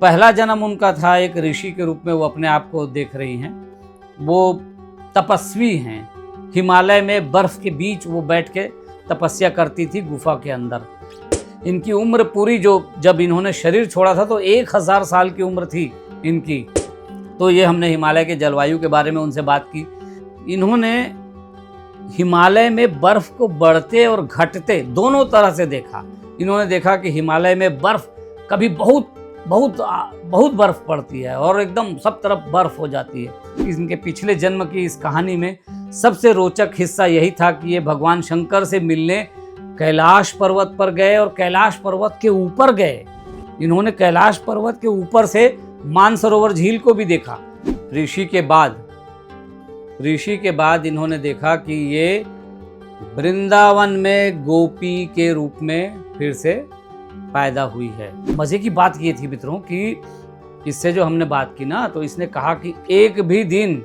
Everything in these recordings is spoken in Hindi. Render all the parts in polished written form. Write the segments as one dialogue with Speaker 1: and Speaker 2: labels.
Speaker 1: पहला जन्म उनका था एक ऋषि के रूप में, वो अपने आप को देख रही हैं। वो तपस्वी हैं, हिमालय में बर्फ के बीच वो बैठ के तपस्या करती थी गुफा के अंदर। इनकी उम्र पूरी, जब इन्होंने शरीर छोड़ा था तो 1000 साल की उम्र थी इनकी। तो ये हमने हिमालय के जलवायु के बारे में उनसे बात की। इन्होंने हिमालय में बर्फ को बढ़ते और घटते दोनों तरह से देखा। इन्होंने देखा कि हिमालय में बर्फ कभी बहुत बहुत बहुत बर्फ पड़ती है और एकदम सब तरफ बर्फ हो जाती है। इनके पिछले जन्म की इस कहानी में सबसे रोचक हिस्सा यही था कि ये भगवान शंकर से मिलने कैलाश पर्वत पर गए और कैलाश पर्वत के ऊपर गए। इन्होंने कैलाश पर्वत के ऊपर से मानसरोवर झील को भी देखा। ऋषि के बाद इन्होंने देखा कि ये वृंदावन में गोपी के रूप में फिर से पैदा हुई है। मजे की बात ये थी मित्रों कि इससे जो हमने बात की ना, तो इसने कहा कि एक भी दिन,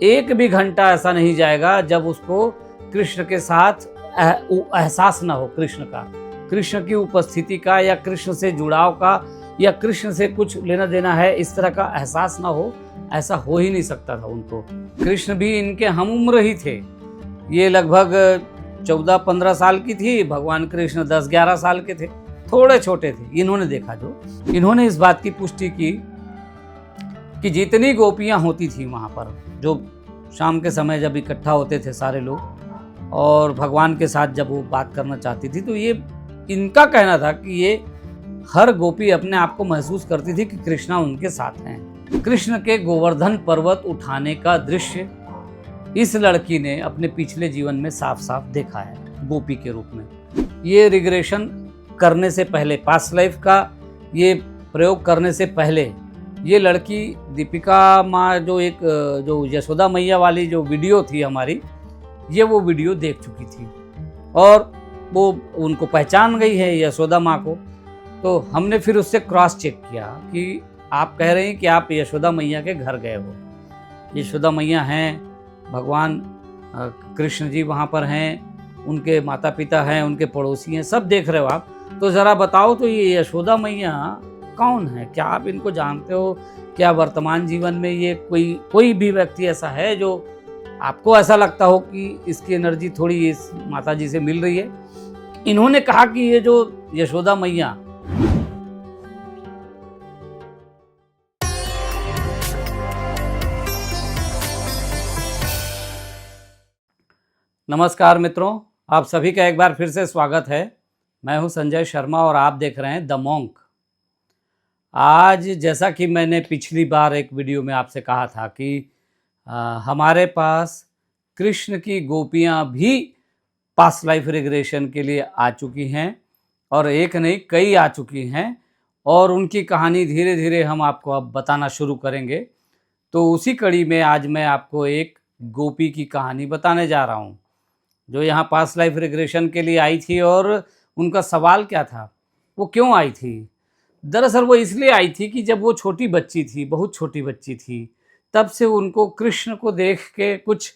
Speaker 1: एक भी घंटा ऐसा नहीं जाएगा जब उसको कृष्ण के साथ एहसास ना हो, कृष्ण की उपस्थिति का या कृष्ण से जुड़ाव का या कृष्ण से कुछ लेना देना है, इस तरह का एहसास ना हो। ऐसा हो ही नहीं सकता था उनको। कृष्ण भी इनके हम उम्र ही थे। ये लगभग 14-15 साल की थी, भगवान कृष्ण 10-11 साल के थे, थोड़े छोटे थे। इन्होंने देखा, इन्होंने इस बात की पुष्टि की कि जितनी गोपियां होती थी वहाँ पर, जो शाम के समय जब इकट्ठा होते थे सारे लोग और भगवान के साथ जब वो बात करना चाहती थी, तो ये इनका कहना था कि ये हर गोपी अपने आप को महसूस करती थी कि कृष्णा उनके साथ हैं। कृष्ण के गोवर्धन पर्वत उठाने का दृश्य इस लड़की ने अपने पिछले जीवन में साफ साफ देखा है गोपी के रूप में। ये रिग्रेशन करने से पहले, पास्ट लाइफ का ये प्रयोग करने से पहले, ये लड़की दीपिका माँ जो यशोदा मैया वाली जो वीडियो थी हमारी, ये वो वीडियो देख चुकी थी और वो उनको पहचान गई है यशोदा माँ को। तो हमने फिर उससे क्रॉस चेक किया कि आप कह रहे हैं कि आप यशोदा मैया के घर गए हो, यशोदा मैया हैं, भगवान कृष्ण जी वहाँ पर हैं, उनके माता पिता हैं, उनके पड़ोसी हैं, सब देख रहे हो आप। तो ज़रा बताओ, तो ये यशोदा मैया कौन है? क्या आप इनको जानते हो? क्या वर्तमान जीवन में ये कोई भी व्यक्ति ऐसा है जो आपको ऐसा लगता हो कि इसकी एनर्जी थोड़ी इस माता जी से मिल रही है? इन्होंने कहा कि ये जो यशोदा मैया, नमस्कार मित्रों, आप सभी का एक बार फिर से स्वागत है। मैं हूं संजय शर्मा और आप देख रहे हैं द मॉन्क। आज जैसा कि मैंने पिछली बार एक वीडियो में आपसे कहा था कि हमारे पास कृष्ण की गोपियां भी पास्ट लाइफ रिग्रेशन के लिए आ चुकी हैं और एक नहीं कई आ चुकी हैं और उनकी कहानी धीरे धीरे हम आपको अब बताना शुरू करेंगे। तो उसी कड़ी में आज मैं आपको एक गोपी की कहानी बताने जा रहा हूँ जो यहाँ पास्ट लाइफ रिग्रेशन के लिए आई थी। और उनका सवाल क्या था, वो क्यों आई थी? दरअसल वो इसलिए आई थी कि जब वो छोटी बच्ची थी, बहुत छोटी बच्ची थी, तब से उनको कृष्ण को देख के कुछ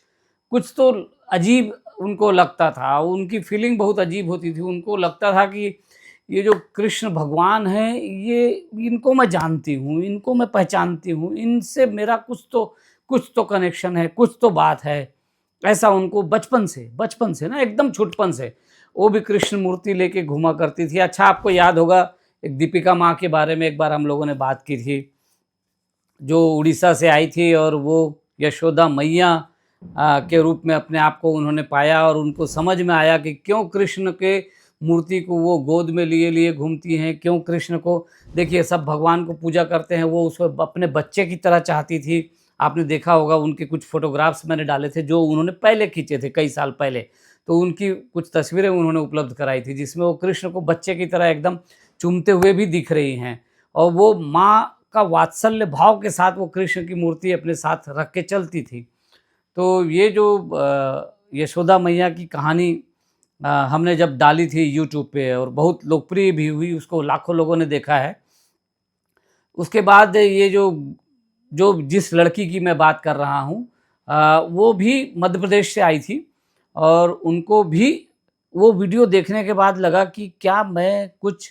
Speaker 1: तो अजीब उनको लगता था। उनकी फीलिंग बहुत अजीब होती थी। उनको लगता था कि ये जो कृष्ण भगवान हैं, ये इनको मैं जानती हूँ, इनको मैं पहचानती हूँ, इनसे मेरा कुछ तो कनेक्शन है, कुछ तो बात है। ऐसा उनको बचपन से ना, एकदम छुटपन से वो भी कृष्ण मूर्ति लेके घुमा करती थी। अच्छा, आपको याद होगा एक दीपिका माँ के बारे में एक बार हम लोगों ने बात की थी, जो उड़ीसा से आई थी और वो यशोदा मैया के रूप में अपने आप को उन्होंने पाया और उनको समझ में आया कि क्यों कृष्ण के मूर्ति को वो गोद में लिए घूमती हैं, क्यों कृष्ण को, देखिए सब भगवान को पूजा करते हैं, वो उसको अपने बच्चे की तरह चाहती थी। आपने देखा होगा उनके कुछ फोटोग्राफ्स मैंने डाले थे जो उन्होंने पहले खींचे थे कई साल पहले, तो उनकी कुछ तस्वीरें उन्होंने उपलब्ध कराई थी जिसमें वो कृष्ण को बच्चे की तरह एकदम चूमते हुए भी दिख रही हैं और वो माँ का वात्सल्य भाव के साथ वो कृष्ण की मूर्ति अपने साथ रख के चलती थी। तो ये जो यशोदा मैया की कहानी हमने जब डाली थी यूट्यूब पे और बहुत लोकप्रिय भी हुई, उसको लाखों लोगों ने देखा है। उसके बाद ये जो जिस लड़की की मैं बात कर रहा हूँ, वो भी मध्य प्रदेश से आई थी और उनको भी वो वीडियो देखने के बाद लगा कि क्या मैं कुछ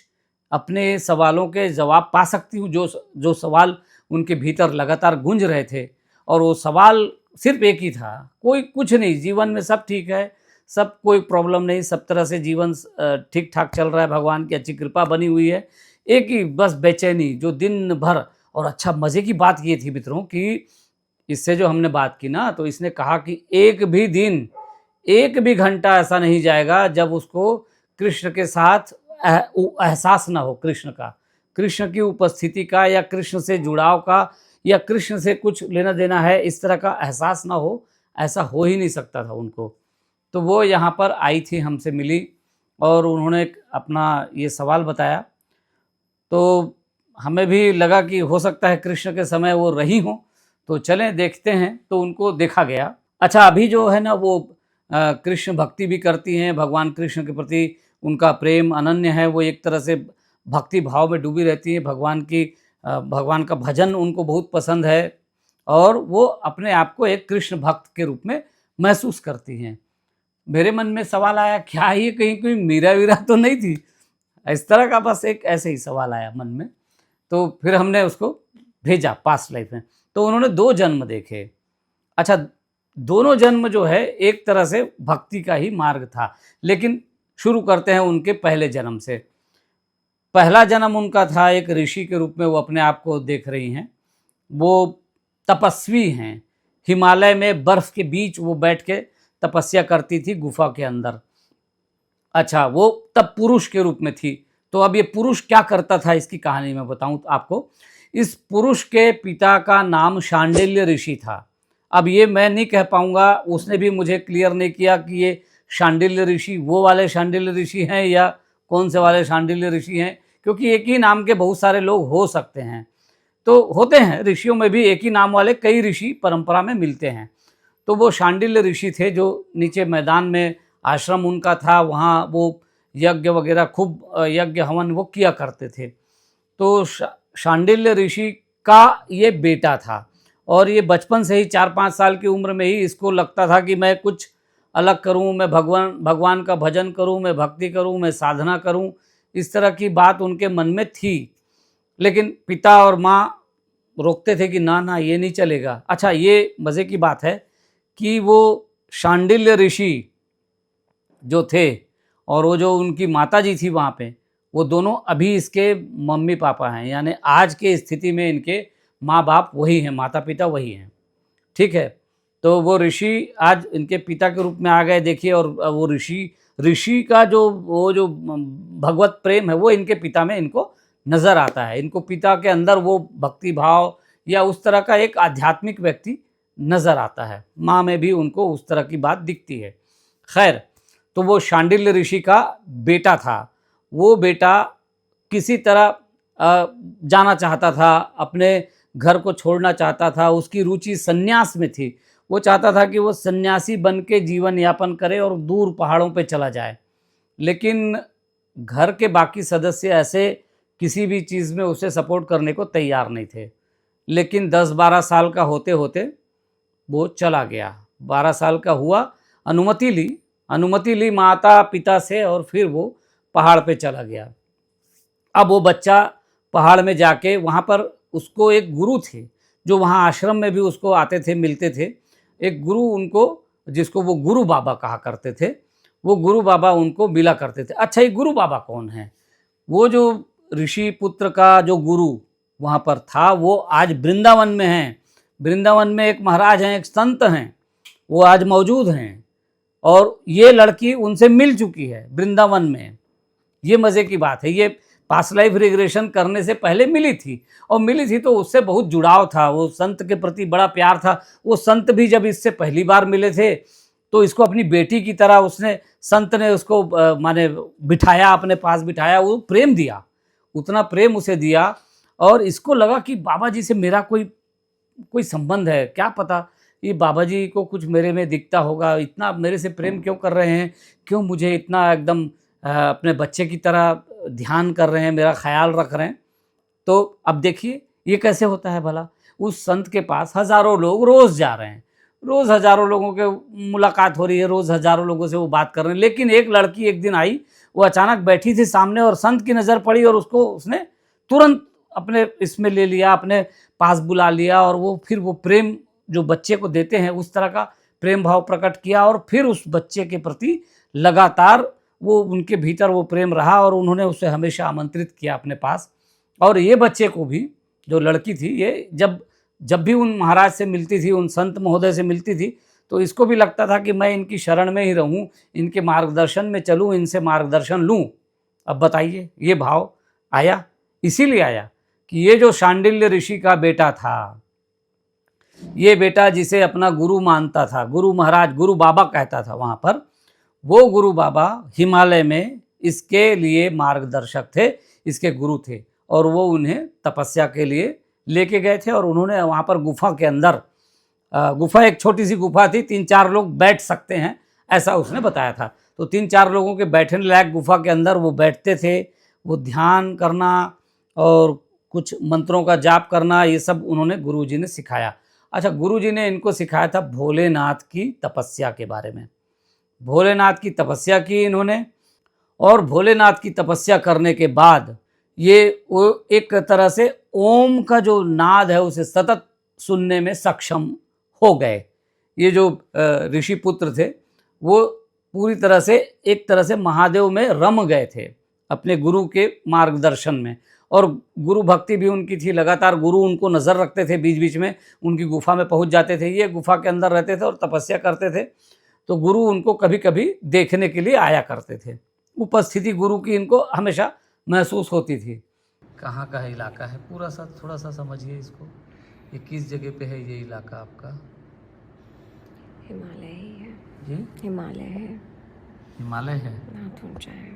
Speaker 1: अपने सवालों के जवाब पा सकती हूँ, जो जो सवाल उनके भीतर लगातार गूंज रहे थे। और वो सवाल सिर्फ एक ही था, कोई कुछ नहीं, जीवन में सब ठीक है, सब कोई प्रॉब्लम नहीं, सब तरह से जीवन ठीक ठाक चल रहा है, भगवान की अच्छी कृपा बनी हुई है। एक ही बस बेचैनी जो दिन भर। और अच्छा मज़े की बात ये थी मित्रों कि इससे जो हमने बात की ना, तो इसने कहा कि एक भी दिन, एक भी घंटा ऐसा नहीं जाएगा जब उसको कृष्ण के साथ एहसास ना हो, कृष्ण का, कृष्ण की उपस्थिति का, या कृष्ण से जुड़ाव का, या कृष्ण से कुछ लेना देना है, इस तरह का एहसास ना हो। ऐसा हो ही नहीं सकता था उनको। तो वो यहाँ पर आई थी, हमसे मिली, और उन्होंने अपना ये सवाल बताया। तो हमें भी लगा कि हो सकता है कृष्ण के समय वो रही हों, तो चलें देखते हैं। तो उनको देखा गया। अच्छा, अभी जो है ना वो कृष्ण भक्ति भी करती हैं, भगवान कृष्ण के प्रति उनका प्रेम अनन्य है, वो एक तरह से भक्ति भाव में डूबी रहती हैं, भगवान का भजन उनको बहुत पसंद है, और वो अपने आप को एक कृष्ण भक्त के रूप में महसूस करती हैं। मेरे मन में सवाल आया, क्या ये कहीं कोई मीरा वीरा तो नहीं थी? इस तरह का बस एक ऐसे ही सवाल आया मन में। तो फिर हमने उसको भेजा पास्ट लाइफ में। तो उन्होंने 2 जन्म देखे। अच्छा, दोनों जन्म जो है एक तरह से भक्ति का ही मार्ग था। लेकिन शुरू करते हैं उनके पहले जन्म से। पहला जन्म उनका था एक ऋषि के रूप में, वो अपने आप को देख रही हैं। वो तपस्वी हैं, हिमालय में बर्फ के बीच वो बैठ के तपस्या करती थी गुफा के अंदर। अच्छा, वो तब पुरुष के रूप में थी। तो अब ये पुरुष क्या करता था, इसकी कहानी मैं बताऊं आपको। इस पुरुष के पिता का नाम शांडिल्य ऋषि था। अब ये मैं नहीं कह पाऊंगा, उसने भी मुझे क्लियर नहीं किया कि ये शांडिल्य ऋषि वो वाले शांडिल्य ऋषि हैं या कौन से वाले शांडिल्य ऋषि हैं, क्योंकि एक ही नाम के बहुत सारे लोग हो सकते हैं। तो होते हैं, ऋषियों में भी एक ही नाम वाले कई ऋषि परंपरा में मिलते हैं। तो वो शांडिल्य ऋषि थे, जो नीचे मैदान में आश्रम उनका था, वहाँ वो यज्ञ वगैरह खूब यज्ञ हवन वो किया करते थे। तो शांडिल्य ऋषि का ये बेटा था, और ये बचपन से ही 4-5 साल की उम्र में ही इसको लगता था कि मैं कुछ अलग करूं, मैं भगवान का भजन करूं, मैं भक्ति करूं, मैं साधना करूं। इस तरह की बात उनके मन में थी। लेकिन पिता और माँ रोकते थे कि ना ना, ये नहीं चलेगा। अच्छा, ये मज़े की बात है कि वो शांडिल्य ऋषि जो थे और वो जो उनकी माता जी थी वहाँ पे, वो दोनों अभी इसके मम्मी पापा हैं। यानी आज के स्थिति में इनके माँ बाप वही हैं, माता पिता वही हैं। ठीक है। तो वो ऋषि आज इनके पिता के रूप में आ गए, देखिए। और वो ऋषि का जो वो जो भगवत प्रेम है वो इनके पिता में इनको नज़र आता है। इनको पिता के अंदर वो भक्ति भाव या उस तरह का एक आध्यात्मिक व्यक्ति नज़र आता है। माँ में भी उनको उस तरह की बात दिखती है। खैर, तो वो शांडिल्य ऋषि का बेटा था। वो बेटा किसी तरह जाना चाहता था, अपने घर को छोड़ना चाहता था। उसकी रुचि सन्यास में थी। वो चाहता था कि वो सन्यासी बन के जीवन यापन करे और दूर पहाड़ों पे चला जाए। लेकिन घर के बाकी सदस्य ऐसे किसी भी चीज़ में उसे सपोर्ट करने को तैयार नहीं थे। लेकिन 10-12 साल का होते होते वो चला गया। 12 साल का हुआ, अनुमति ली माता पिता से, और फिर वो पहाड़ पे चला गया। अब वो बच्चा पहाड़ में जाके वहाँ पर उसको एक गुरु थे, जो वहाँ आश्रम में भी उसको आते थे, मिलते थे। एक गुरु उनको, जिसको वो गुरु बाबा कहा करते थे, वो गुरु बाबा उनको मिला करते थे। अच्छा, ये गुरु बाबा कौन है? वो जो ऋषि पुत्र का जो गुरु वहाँ पर था, वो आज वृंदावन में हैं। वृंदावन में एक महाराज हैं, एक संत हैं, वो आज मौजूद हैं। और ये लड़की उनसे मिल चुकी है वृंदावन में। ये मज़े की बात है। ये पास्ट लाइफ रिग्रेशन करने से पहले मिली थी, और मिली थी तो उससे बहुत जुड़ाव था, वो संत के प्रति बड़ा प्यार था। वो संत भी जब इससे पहली बार मिले थे तो इसको अपनी बेटी की तरह संत ने उसको माने बिठाया, अपने पास बिठाया, वो प्रेम दिया, उतना प्रेम उसे दिया। और इसको लगा कि बाबा जी से मेरा कोई संबंध है, क्या पता ये बाबा जी को कुछ मेरे में दिखता होगा, इतना मेरे से प्रेम क्यों कर रहे हैं, क्यों मुझे इतना एकदम अपने बच्चे की तरह ध्यान कर रहे हैं, मेरा ख्याल रख रहे हैं। तो अब देखिए ये कैसे होता है भला। उस संत के पास हज़ारों लोग रोज़ जा रहे हैं, रोज़ हज़ारों लोगों के मुलाकात हो रही है, रोज़ हज़ारों लोगों से वो बात कर रहे हैं। लेकिन एक लड़की एक दिन आई, वो अचानक बैठी थी सामने और संत की नज़र पड़ी और उसको उसने तुरंत अपने इसमें ले लिया, अपने पास बुला लिया और वो फिर वो प्रेम जो बच्चे को देते हैं उस तरह का प्रेम भाव प्रकट किया और फिर उस बच्चे के प्रति लगातार वो उनके भीतर वो प्रेम रहा और उन्होंने उसे हमेशा आमंत्रित किया अपने पास। और ये बच्चे को भी, जो लड़की थी, ये जब भी उन महाराज से मिलती थी, उन संत महोदय से मिलती थी, तो इसको भी लगता था कि मैं इनकी शरण में ही रहूं, इनके मार्गदर्शन में चलूं, इनसे मार्गदर्शन लूं। अब बताइए, ये भाव आया, इसीलिए आया कि ये जो शांडिल्य ऋषि का बेटा था, ये बेटा जिसे अपना गुरु मानता था, गुरु महाराज, गुरु बाबा कहता था वहाँ पर, वो गुरु बाबा हिमालय में इसके लिए मार्गदर्शक थे, इसके गुरु थे और वो उन्हें तपस्या के लिए लेके गए थे। और उन्होंने वहाँ पर गुफा के अंदर, गुफा एक छोटी सी गुफा थी, 3-4 लोग बैठ सकते हैं ऐसा उसने बताया था। तो 3-4 लोगों के बैठने लायक गुफा के अंदर वो बैठते थे, वो ध्यान करना और कुछ मंत्रों का जाप करना, ये सब उन्होंने गुरुजी ने सिखाया। अच्छा, गुरुजी ने इनको सिखाया था भोलेनाथ की तपस्या के बारे में। भोलेनाथ की तपस्या की इन्होंने, और भोलेनाथ की तपस्या करने के बाद ये वो एक तरह से ओम का जो नाद है उसे सतत सुनने में सक्षम हो गए। ये जो ऋषि पुत्र थे वो पूरी तरह से एक तरह से महादेव में रम गए थे अपने गुरु के मार्गदर्शन में, और गुरु भक्ति भी उनकी थी। लगातार गुरु उनको नज़र रखते थे, बीच बीच में उनकी गुफा में पहुंच जाते थे। ये गुफा के अंदर रहते थे और तपस्या करते थे, तो गुरु उनको कभी कभी देखने के लिए आया करते थे। उपस्थिति गुरु की इनको हमेशा महसूस होती थी। कहाँ का है इलाका है, पूरा सा थोड़ा सा समझिए इसको। ये किस जगह पे है ये इलाका आपका?
Speaker 2: हिमालय ही है
Speaker 1: जी,
Speaker 2: हिमालय है।
Speaker 1: हिमालय है,
Speaker 2: बहुत ऊंचा है,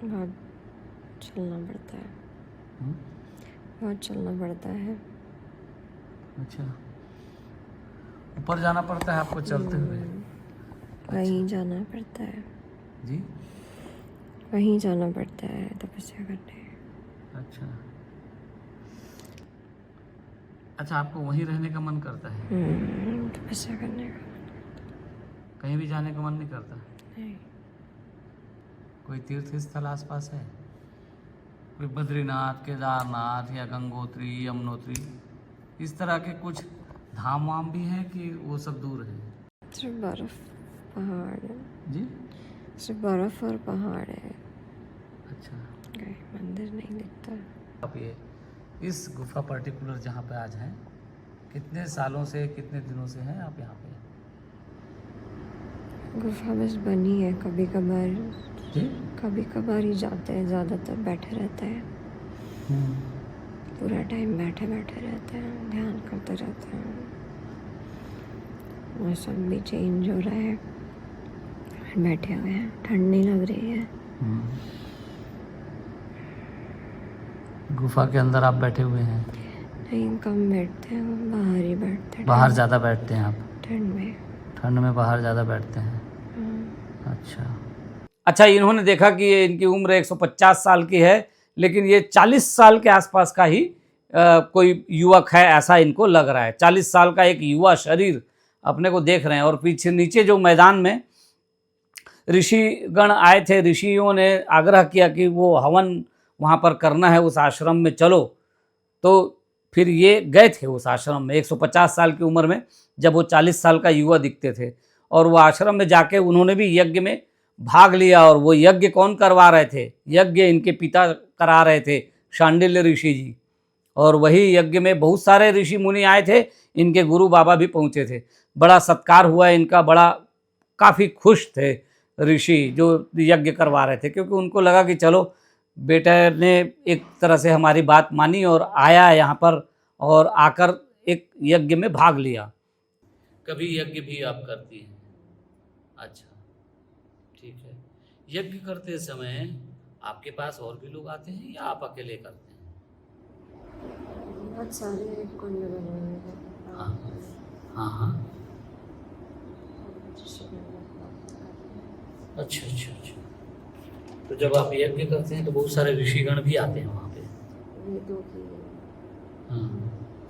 Speaker 2: बहुत चलना पड़ता है, बहुत चलना पड़ता है।
Speaker 1: अच्छा, ऊपर जाना पड़ता है आपको चलते हुए?
Speaker 2: वहीं जाना पड़ता है
Speaker 1: जी,
Speaker 2: वहीं जाना पड़ता है तपस्या करने।
Speaker 1: अच्छा अच्छा, आपको वहीं रहने का मन करता है?
Speaker 2: तपस्या करने का
Speaker 1: कहीं भी जाने का मन नहीं करता?
Speaker 2: नहीं।
Speaker 1: कोई तीर्थ स्थल आसपास है? कोई बद्रीनाथ, केदारनाथ या गंगोत्री, यमुनोत्री, इस तरह के कुछ धाम वाम भी हैं कि वो सब दूर है?
Speaker 2: सिर्फ बर्फ पहाड़ है
Speaker 1: जी,
Speaker 2: सिर्फ बर्फ और पहाड़ है।
Speaker 1: अच्छा,
Speaker 2: कोई मंदिर नहीं दिखता।
Speaker 1: आप ये इस गुफा पर्टिकुलर जहाँ पे आज हैं, कितने सालों से, कितने दिनों से हैं आप यहाँ पे?
Speaker 2: गुफा बस बनी है, कभी कभार ही जाते हैं, ज़्यादातर बैठे रहते हैं। पूरा टाइम बैठे रहते हैं, ध्यान करते रहते हैं। मौसम भी चेंज हो रहा है, बैठे हुए हैं, ठंड नहीं लग रही है।
Speaker 1: गुफा के अंदर आप बैठे हुए हैं?
Speaker 2: नहीं, कम बैठते हैं, बाहर ही बैठते हैं।
Speaker 1: बाहर ज़्यादा बैठते हैं आप?
Speaker 2: ठंड में
Speaker 1: बाहर ज़्यादा बैठते हैं। अच्छा, इन्होंने देखा कि ये इनकी उम्र 150 साल की है, लेकिन ये 40 साल के आसपास का ही कोई युवक है ऐसा इनको लग रहा है। 40 साल का एक युवा शरीर अपने को देख रहे हैं। और पीछे नीचे जो मैदान में ऋषिगण आए थे, ऋषियों ने आग्रह किया कि वो हवन वहाँ पर करना है, उस आश्रम में चलो। तो फिर ये गए थे उस आश्रम में 150 साल की उम्र में, जब वो 40 साल का युवा दिखते थे। और वो आश्रम में जाके उन्होंने भी यज्ञ में भाग लिया। और वो यज्ञ कौन करवा रहे थे? यज्ञ इनके पिता करा रहे थे, शांडिल्य ऋषि जी। और वही यज्ञ में बहुत सारे ऋषि मुनि आए थे, इनके गुरु बाबा भी पहुँचे थे। बड़ा सत्कार हुआ इनका, बड़ा काफ़ी खुश थे ऋषि जो यज्ञ करवा रहे थे, क्योंकि उनको लगा कि चलो बेटे ने एक तरह से हमारी बात मानी और आया यहाँ पर और आकर एक यज्ञ में भाग लिया। कभी यज्ञ भी आप करती हैं? अच्छा, ठीक है। यज्ञ करते समय आपके पास और भी लोग आते हैं या आप अकेले करते हैं?
Speaker 2: बहुत सारे कुंड बने हुए हैं।
Speaker 1: हाँ। अच्छा। तो जब आप यज्ञ करते हैं तो बहुत सारे ऋषिगण भी आते हैं वहाँ पे?
Speaker 2: वेदों की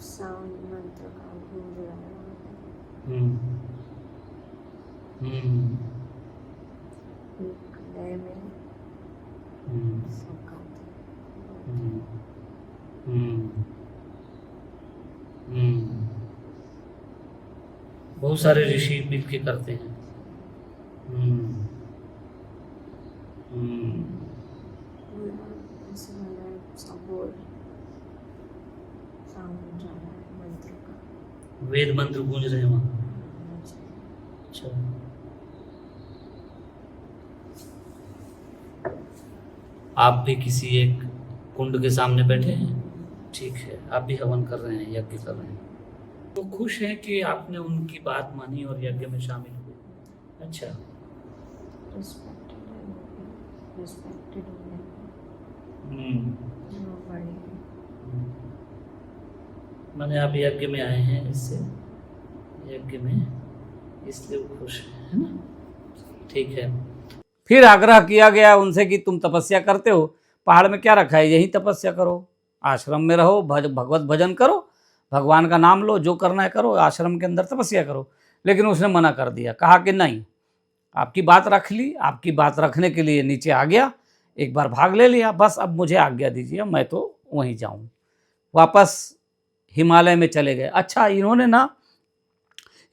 Speaker 2: साउंड मंत्र का गूंज रहा है वहाँ पे। एक लय में सब गाते हैं।
Speaker 1: बहुत सारे ऋषि मिलके करते हैं।
Speaker 2: ऐसे लग रहा है सब बोल साउंड जा रहा है मंत्र का।
Speaker 1: वेद मंत्र गूंज रहे हैं वहाँ। अच्छा, आप भी किसी एक कुंड के सामने बैठे हैं, ठीक है, आप भी हवन कर रहे हैं, यज्ञ कर रहे हैं, तो खुश हैं कि आपने उनकी बात मानी और यज्ञ में शामिल हुए। अच्छा,
Speaker 2: रिस्पेक्टेड है वो भी, रिस्पेक्टेड हो गया वो बड़े हैं।
Speaker 1: माने आप यज्ञ में आए हैं, इससे यज्ञ में, इसलिए वो खुश है ना, ठीक है। फिर आग्रह किया गया उनसे कि तुम तपस्या करते हो, पहाड़ में क्या रखा है, यही तपस्या करो, आश्रम में रहो, भगवत भजन करो, भगवान का नाम लो, जो करना है करो, आश्रम के अंदर तपस्या करो। लेकिन उसने मना कर दिया, कहा कि नहीं, आपकी बात रख ली, आपकी बात रखने के लिए नीचे आ गया, एक बार भाग ले लिया, बस अब मुझे आज्ञा दीजिए, मैं तो वहीं जाऊँ। वापस हिमालय में चले गए। अच्छा, इन्होंने ना,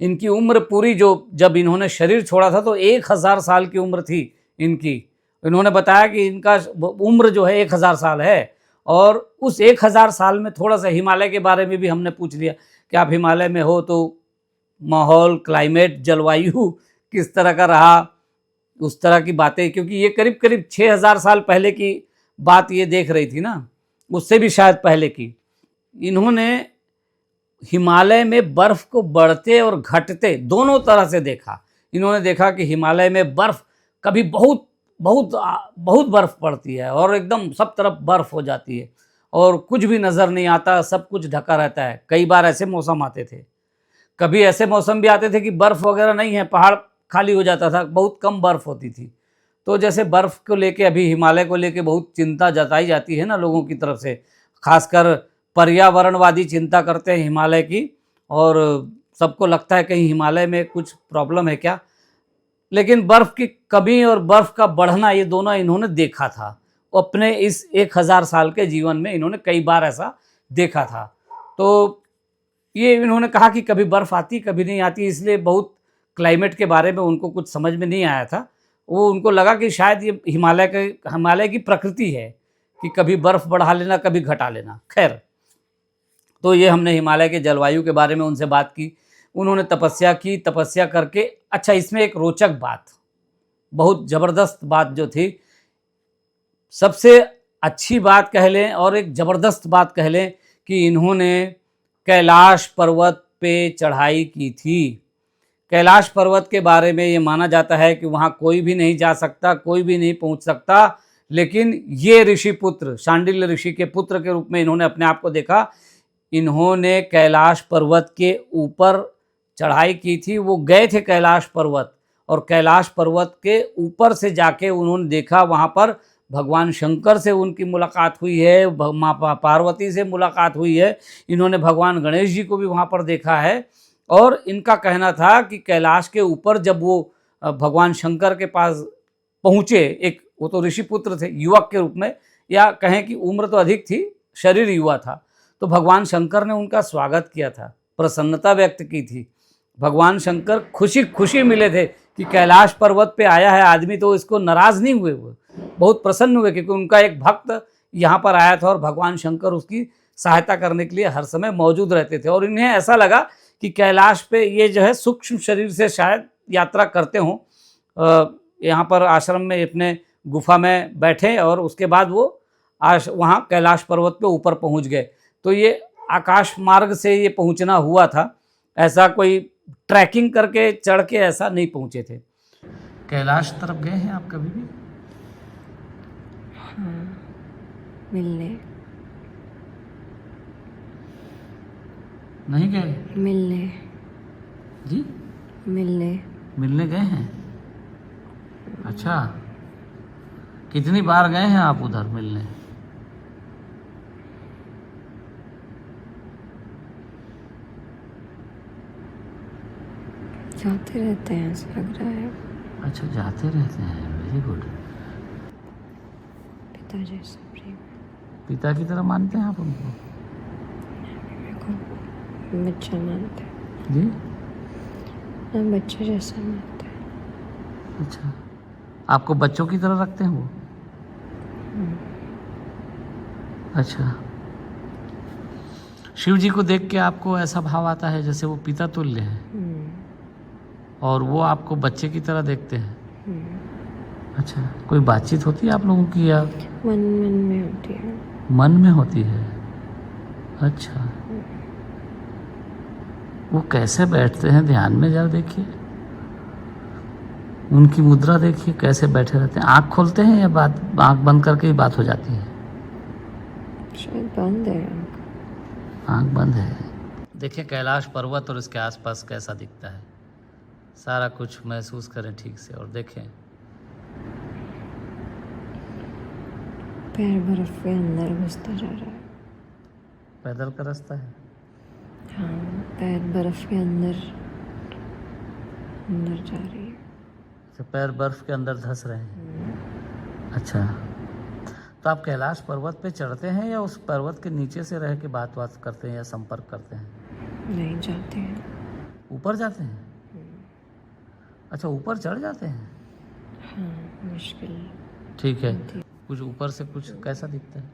Speaker 1: इनकी उम्र पूरी, जो जब इन्होंने शरीर छोड़ा था तो 1000 साल की उम्र थी इनकी। इन्होंने बताया कि इनका उम्र जो है 1000 साल है, और उस 1000 साल में थोड़ा सा हिमालय के बारे में भी हमने पूछ लिया कि आप हिमालय में हो तो माहौल, क्लाइमेट, जलवायु किस तरह का रहा, उस तरह की बातें, क्योंकि ये करीब करीब 6000 साल पहले की बात ये देख रही थी ना, उससे भी शायद पहले की। इन्होंने हिमालय में बर्फ को बढ़ते और घटते दोनों तरह से देखा। इन्होंने देखा कि हिमालय में बर्फ कभी बहुत बहुत बहुत बर्फ पड़ती है और एकदम सब तरफ बर्फ हो जाती है और कुछ भी नज़र नहीं आता, सब कुछ ढका रहता है। कई बार ऐसे मौसम आते थे, कभी ऐसे मौसम भी आते थे कि बर्फ़ वगैरह नहीं है, पहाड़ खाली हो जाता था, बहुत कम बर्फ़ होती थी। तो जैसे बर्फ़ को लेके, अभी हिमालय को लेके बहुत चिंता जताई जाती है ना लोगों की तरफ से, खासकर पर्यावरणवादी चिंता करते हैं हिमालय की, और सबको लगता है कहीं हिमालय में कुछ प्रॉब्लम है क्या। लेकिन बर्फ़ की कमी और बर्फ़ का बढ़ना, ये दोनों इन्होंने देखा था अपने इस 1000 साल के जीवन में, इन्होंने कई बार ऐसा देखा था। तो ये इन्होंने कहा कि कभी बर्फ़ आती, कभी नहीं आती, इसलिए बहुत क्लाइमेट के बारे में उनको कुछ समझ में नहीं आया था। वो उनको लगा कि शायद ये हिमालय की प्रकृति है कि कभी बर्फ़ बढ़ा लेना, कभी घटा लेना। खैर, तो ये हमने हिमालय के जलवायु के बारे में उनसे बात की। उन्होंने तपस्या की, तपस्या करके, अच्छा, इसमें एक रोचक बात, बहुत ज़बरदस्त बात जो थी, सबसे अच्छी बात कह लें और एक ज़बरदस्त बात कह लें कि इन्होंने कैलाश पर्वत पे चढ़ाई की थी। कैलाश पर्वत के बारे में ये माना जाता है कि वहाँ कोई भी नहीं जा सकता, कोई भी नहीं पहुँच सकता, लेकिन ये ऋषि पुत्र, शांडिल्य ऋषि के पुत्र के रूप में इन्होंने अपने आप को देखा। इन्होंने कैलाश पर्वत के ऊपर चढ़ाई की थी, वो गए थे कैलाश पर्वत, और कैलाश पर्वत के ऊपर से जाके उन्होंने देखा, वहाँ पर भगवान शंकर से उनकी मुलाकात हुई है, माँ पार्वती से मुलाकात हुई है, इन्होंने भगवान गणेश जी को भी वहाँ पर देखा है। और इनका कहना था कि कैलाश के ऊपर जब वो भगवान शंकर के पास पहुँचे, एक, वो तो ऋषि पुत्र थे युवक के रूप में, या कहें कि उम्र तो अधिक थी, शरीर युवा था, तो भगवान शंकर ने उनका स्वागत किया था, प्रसन्नता व्यक्त की थी। भगवान शंकर खुशी खुशी मिले थे कि कैलाश पर्वत पे आया है आदमी, तो इसको नाराज़ नहीं हुए, वो बहुत प्रसन्न हुए, क्योंकि उनका एक भक्त यहाँ पर आया था और भगवान शंकर उसकी सहायता करने के लिए हर समय मौजूद रहते थे। और इन्हें ऐसा लगा कि कैलाश पे ये जो है सूक्ष्म शरीर से शायद यात्रा करते हों, यहाँ पर आश्रम में अपने गुफा में बैठे, और उसके बाद वो वहाँ कैलाश पर्वत पे ऊपर पहुँच गए। तो ये आकाश मार्ग से ये पहुँचना हुआ था, ऐसा कोई ट्रैकिंग करके चढ़ के ऐसा नहीं पहुँचे थे। कैलाश तरफ गए हैं आप कभी भी?
Speaker 2: हाँ, मिलने
Speaker 1: नहीं गए?
Speaker 2: मिलने
Speaker 1: जी,
Speaker 2: मिलने
Speaker 1: गए हैं। अच्छा, कितनी बार गए हैं आप उधर मिलने?
Speaker 2: जाते रहते हैं ऐसा लग रहा है।
Speaker 1: अच्छा, जाते रहते हैं, वेरी गुड।
Speaker 2: पिता जैसा प्रेम
Speaker 1: पिता की तरह मानते हैं आप उनको?
Speaker 2: मेरे को बच्चा मानते हैं
Speaker 1: जी।
Speaker 2: ना, बच्चे जैसा मानते हैं।
Speaker 1: अच्छा, आपको बच्चों की तरह रखते हैं वो? अच्छा, शिव जी को देख के आपको ऐसा भाव आता है जैसे वो पिता तुल्य है, और वो आपको बच्चे की तरह देखते हैं? अच्छा, कोई बातचीत होती है आप लोगों की या
Speaker 2: मन मन में होती है।
Speaker 1: मन में होती है? अच्छा, वो कैसे बैठते हैं ध्यान में, जरा देखिए, उनकी मुद्रा देखिए, कैसे बैठे रहते हैं। आँख खोलते हैं या बात आँख बंद करके ही बात हो जाती है?
Speaker 2: शायद बंद है आँख।
Speaker 1: आँख बंद है। देखिए कैलाश पर्वत और इसके आसपास कैसा दिखता है, सारा कुछ महसूस करें ठीक से और देखें।
Speaker 2: पैर बर्फ के अंदर घुसता जा रहा है।
Speaker 1: पैदल का रास्ता है?
Speaker 2: हाँ, पैर बर्फ के अंदर अंदर जा रही है।
Speaker 1: अच्छा, पैर बर्फ के अंदर धंस रहे हैं। अच्छा, तो आप कैलाश पर्वत पे चढ़ते हैं या उस पर्वत के नीचे से रह के बात करते हैं या संपर्क करते हैं?
Speaker 2: नहीं जाते हैं।
Speaker 1: ऊपर जाते हैं? अच्छा, ऊपर चढ़ जाते हैं।
Speaker 2: हाँ, मुश्किल।
Speaker 1: ठीक है, कुछ ऊपर से कुछ कैसा दिखता है?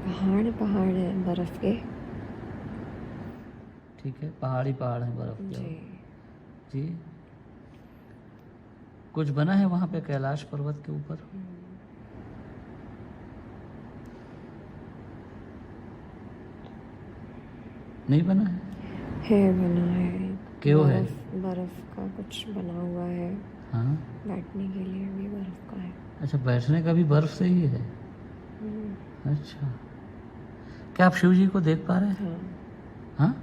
Speaker 2: पहाड़ पहाड़ है बर्फ के।
Speaker 1: ठीक है, पहाड़ी पहाड़ है बर्फ के।
Speaker 2: जी।
Speaker 1: जी, कुछ बना है वहाँ पे कैलाश पर्वत के ऊपर? नहीं बना है?
Speaker 2: है, बना है।
Speaker 1: क्यों है?
Speaker 2: बर्फ का कुछ बना हुआ है।
Speaker 1: हाँ,
Speaker 2: बैठने के लिए भी बर्फ का है।
Speaker 1: अच्छा, बैठने का भी बर्फ से ही है? अच्छा, क्या आप शिव जी को देख पा रहे हैं?
Speaker 2: हाँ।
Speaker 1: हाँ?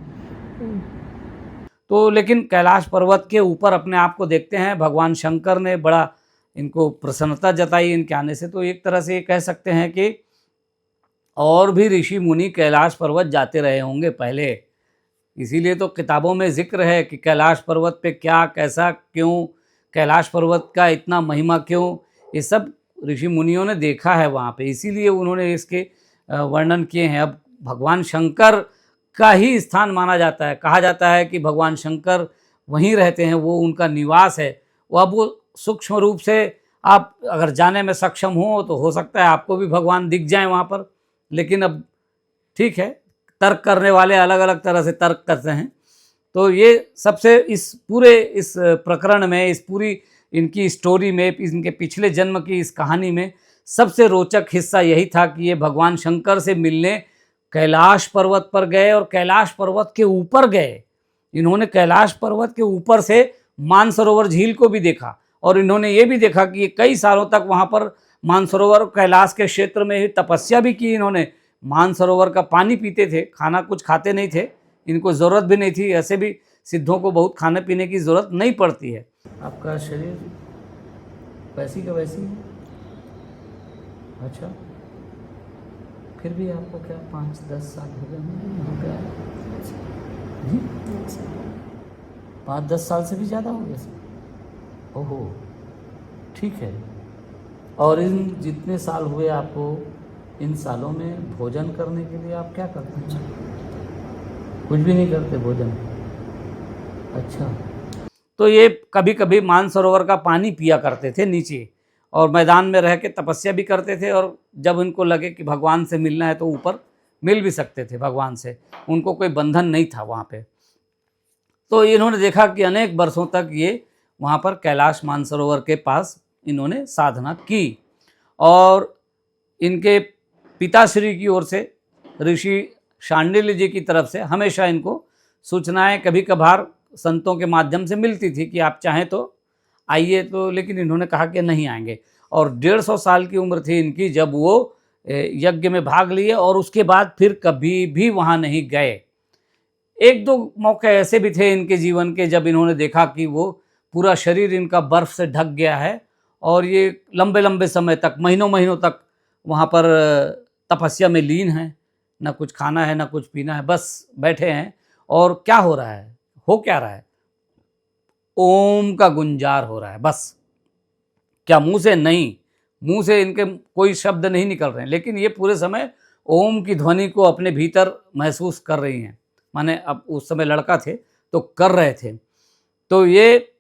Speaker 1: तो लेकिन कैलाश पर्वत के ऊपर अपने आप को देखते हैं, भगवान शंकर ने बड़ा इनको प्रसन्नता जताई इनके आने से। तो एक तरह से ये कह सकते हैं कि और भी ऋषि मुनि कैलाश पर्वत जाते रहे होंगे पहले, इसीलिए तो किताबों में जिक्र है कि कैलाश पर्वत पे क्या, कैसा, क्यों, कैलाश पर्वत का इतना महिमा क्यों, ये सब ऋषि मुनियों ने देखा है वहाँ पे, इसीलिए उन्होंने इसके वर्णन किए हैं। अब भगवान शंकर का ही स्थान माना जाता है, कहा जाता है कि भगवान शंकर वहीं रहते हैं, वो उनका निवास है। वो अब वो सूक्ष्म रूप से आप अगर जाने में सक्षम हो तो हो सकता है आपको भी भगवान दिख जाए वहाँ पर, लेकिन अब ठीक है, तर्क करने वाले अलग अलग तरह से तर्क करते हैं। तो ये सबसे इस पूरे इस प्रकरण में, इस पूरी इनकी स्टोरी में, इनके पिछले जन्म की इस कहानी में सबसे रोचक हिस्सा यही था कि ये भगवान शंकर से मिलने कैलाश पर्वत पर गए और कैलाश पर्वत के ऊपर गए। इन्होंने कैलाश पर्वत के ऊपर से मानसरोवर झील को भी देखा और इन्होंने ये भी देखा कि ये कई सालों तक वहाँ पर मानसरोवर कैलाश के क्षेत्र में ही तपस्या भी की इन्होंने। मानसरोवर का पानी पीते थे, खाना कुछ खाते नहीं थे, इनको ज़रूरत भी नहीं थी, ऐसे भी सिद्धों को बहुत खाने पीने की ज़रूरत नहीं पड़ती है। आपका शरीर वैसी का वैसी है? अच्छा, फिर भी आपको क्या 5-10 साल हो गए हैं यहाँ पे आए? जी, 5-10 साल से भी ज़्यादा हो गया सर? ओहो, ठीक है। और इन जितने साल हुए आपको, इन सालों में भोजन करने के लिए आप क्या करते हैं? कुछ भी नहीं करते भोजन? अच्छा, तो ये कभी कभी मानसरोवर का पानी पिया करते थे नीचे, और मैदान में रह के तपस्या भी करते थे, और जब उनको लगे कि भगवान से मिलना है तो ऊपर मिल भी सकते थे भगवान से, उनको कोई बंधन नहीं था वहाँ पे। तो इन्होंने देखा कि अनेक वर्षों तक ये वहाँ पर कैलाश मानसरोवर के पास इन्होंने साधना की, और इनके पिताश्री की ओर से ऋषि शांडिल्य जी की तरफ से हमेशा इनको सूचनाएं कभी कभार संतों के माध्यम से मिलती थी कि आप चाहें तो आइए, तो लेकिन इन्होंने कहा कि नहीं आएंगे। और 150 साल की उम्र थी इनकी जब वो यज्ञ में भाग लिए, और उसके बाद फिर कभी भी वहाँ नहीं गए। एक दो मौके ऐसे भी थे इनके जीवन के जब इन्होंने देखा कि वो पूरा शरीर इनका बर्फ से ढक गया है, और ये लंबे लंबे समय तक, महीनों महीनों तक वहाँ पर तपस्या में लीन हैं, ना कुछ खाना है ना कुछ पीना है, बस बैठे हैं। और क्या हो रहा है, हो क्या रहा है, ओम का गुंजार हो रहा है बस। क्या मुंह से नहीं, मुंह से इनके कोई शब्द नहीं निकल रहे हैं, लेकिन ये पूरे समय ओम की ध्वनि को अपने भीतर महसूस कर रही हैं। माने अब उस समय लड़का थे तो कर रहे थे। तो ये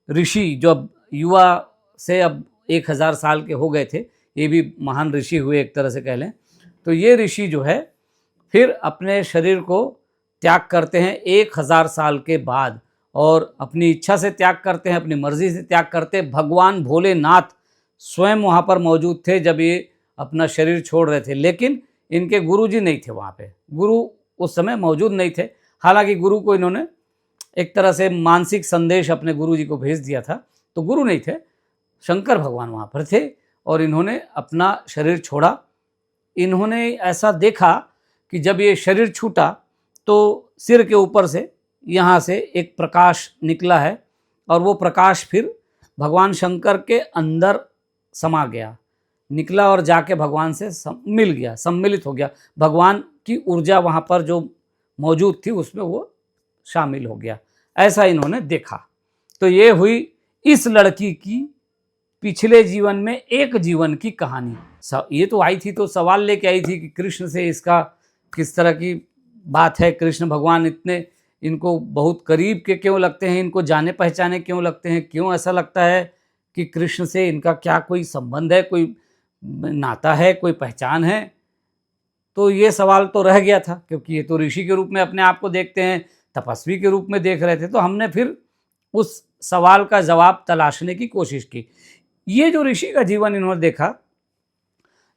Speaker 1: ऋषि जो अब युवा से अब 1000 साल के हो गए थे, ये भी महान ऋषि हुए एक तरह से कह लें। तो ये ऋषि जो है फिर अपने शरीर को त्याग करते हैं 1000 साल के बाद, और अपनी इच्छा से त्याग करते हैं, अपनी मर्जी से त्याग करते हैं। भगवान भोलेनाथ स्वयं वहाँ पर मौजूद थे जब ये अपना शरीर छोड़ रहे थे, लेकिन इनके गुरु जी नहीं थे वहाँ पे, गुरु उस समय मौजूद नहीं थे। हालांकि गुरु को इन्होंने एक तरह से मानसिक संदेश अपने गुरु जी को भेज दिया था, तो गुरु नहीं थे, शंकर भगवान वहाँ पर थे और इन्होंने अपना शरीर छोड़ा। इन्होंने ऐसा देखा कि जब ये शरीर छूटा तो सिर के ऊपर से यहाँ से एक प्रकाश निकला है, और वो प्रकाश फिर भगवान शंकर के अंदर समा गया, निकला और जाके भगवान से मिल गया, सम्मिलित हो गया। भगवान की ऊर्जा वहाँ पर जो मौजूद थी उसमें वो शामिल हो गया, ऐसा इन्होंने देखा। तो ये हुई इस लड़की की पिछले जीवन में एक जीवन की कहानी। ये तो आई थी तो सवाल लेके आई थी कि कृष्ण से इसका किस तरह की बात है, कृष्ण भगवान इतने इनको बहुत करीब के क्यों लगते हैं, इनको जाने पहचाने क्यों लगते हैं, क्यों ऐसा लगता है कि कृष्ण से इनका क्या कोई संबंध है, कोई नाता है, कोई पहचान है। तो ये सवाल तो रह गया था, क्योंकि ये तो ऋषि के रूप में अपने आप को देखते हैं, तपस्वी के रूप में देख रहे थे। तो हमने फिर उस सवाल का जवाब तलाशने की कोशिश की। ये जो ऋषि का जीवन इन्होंने देखा,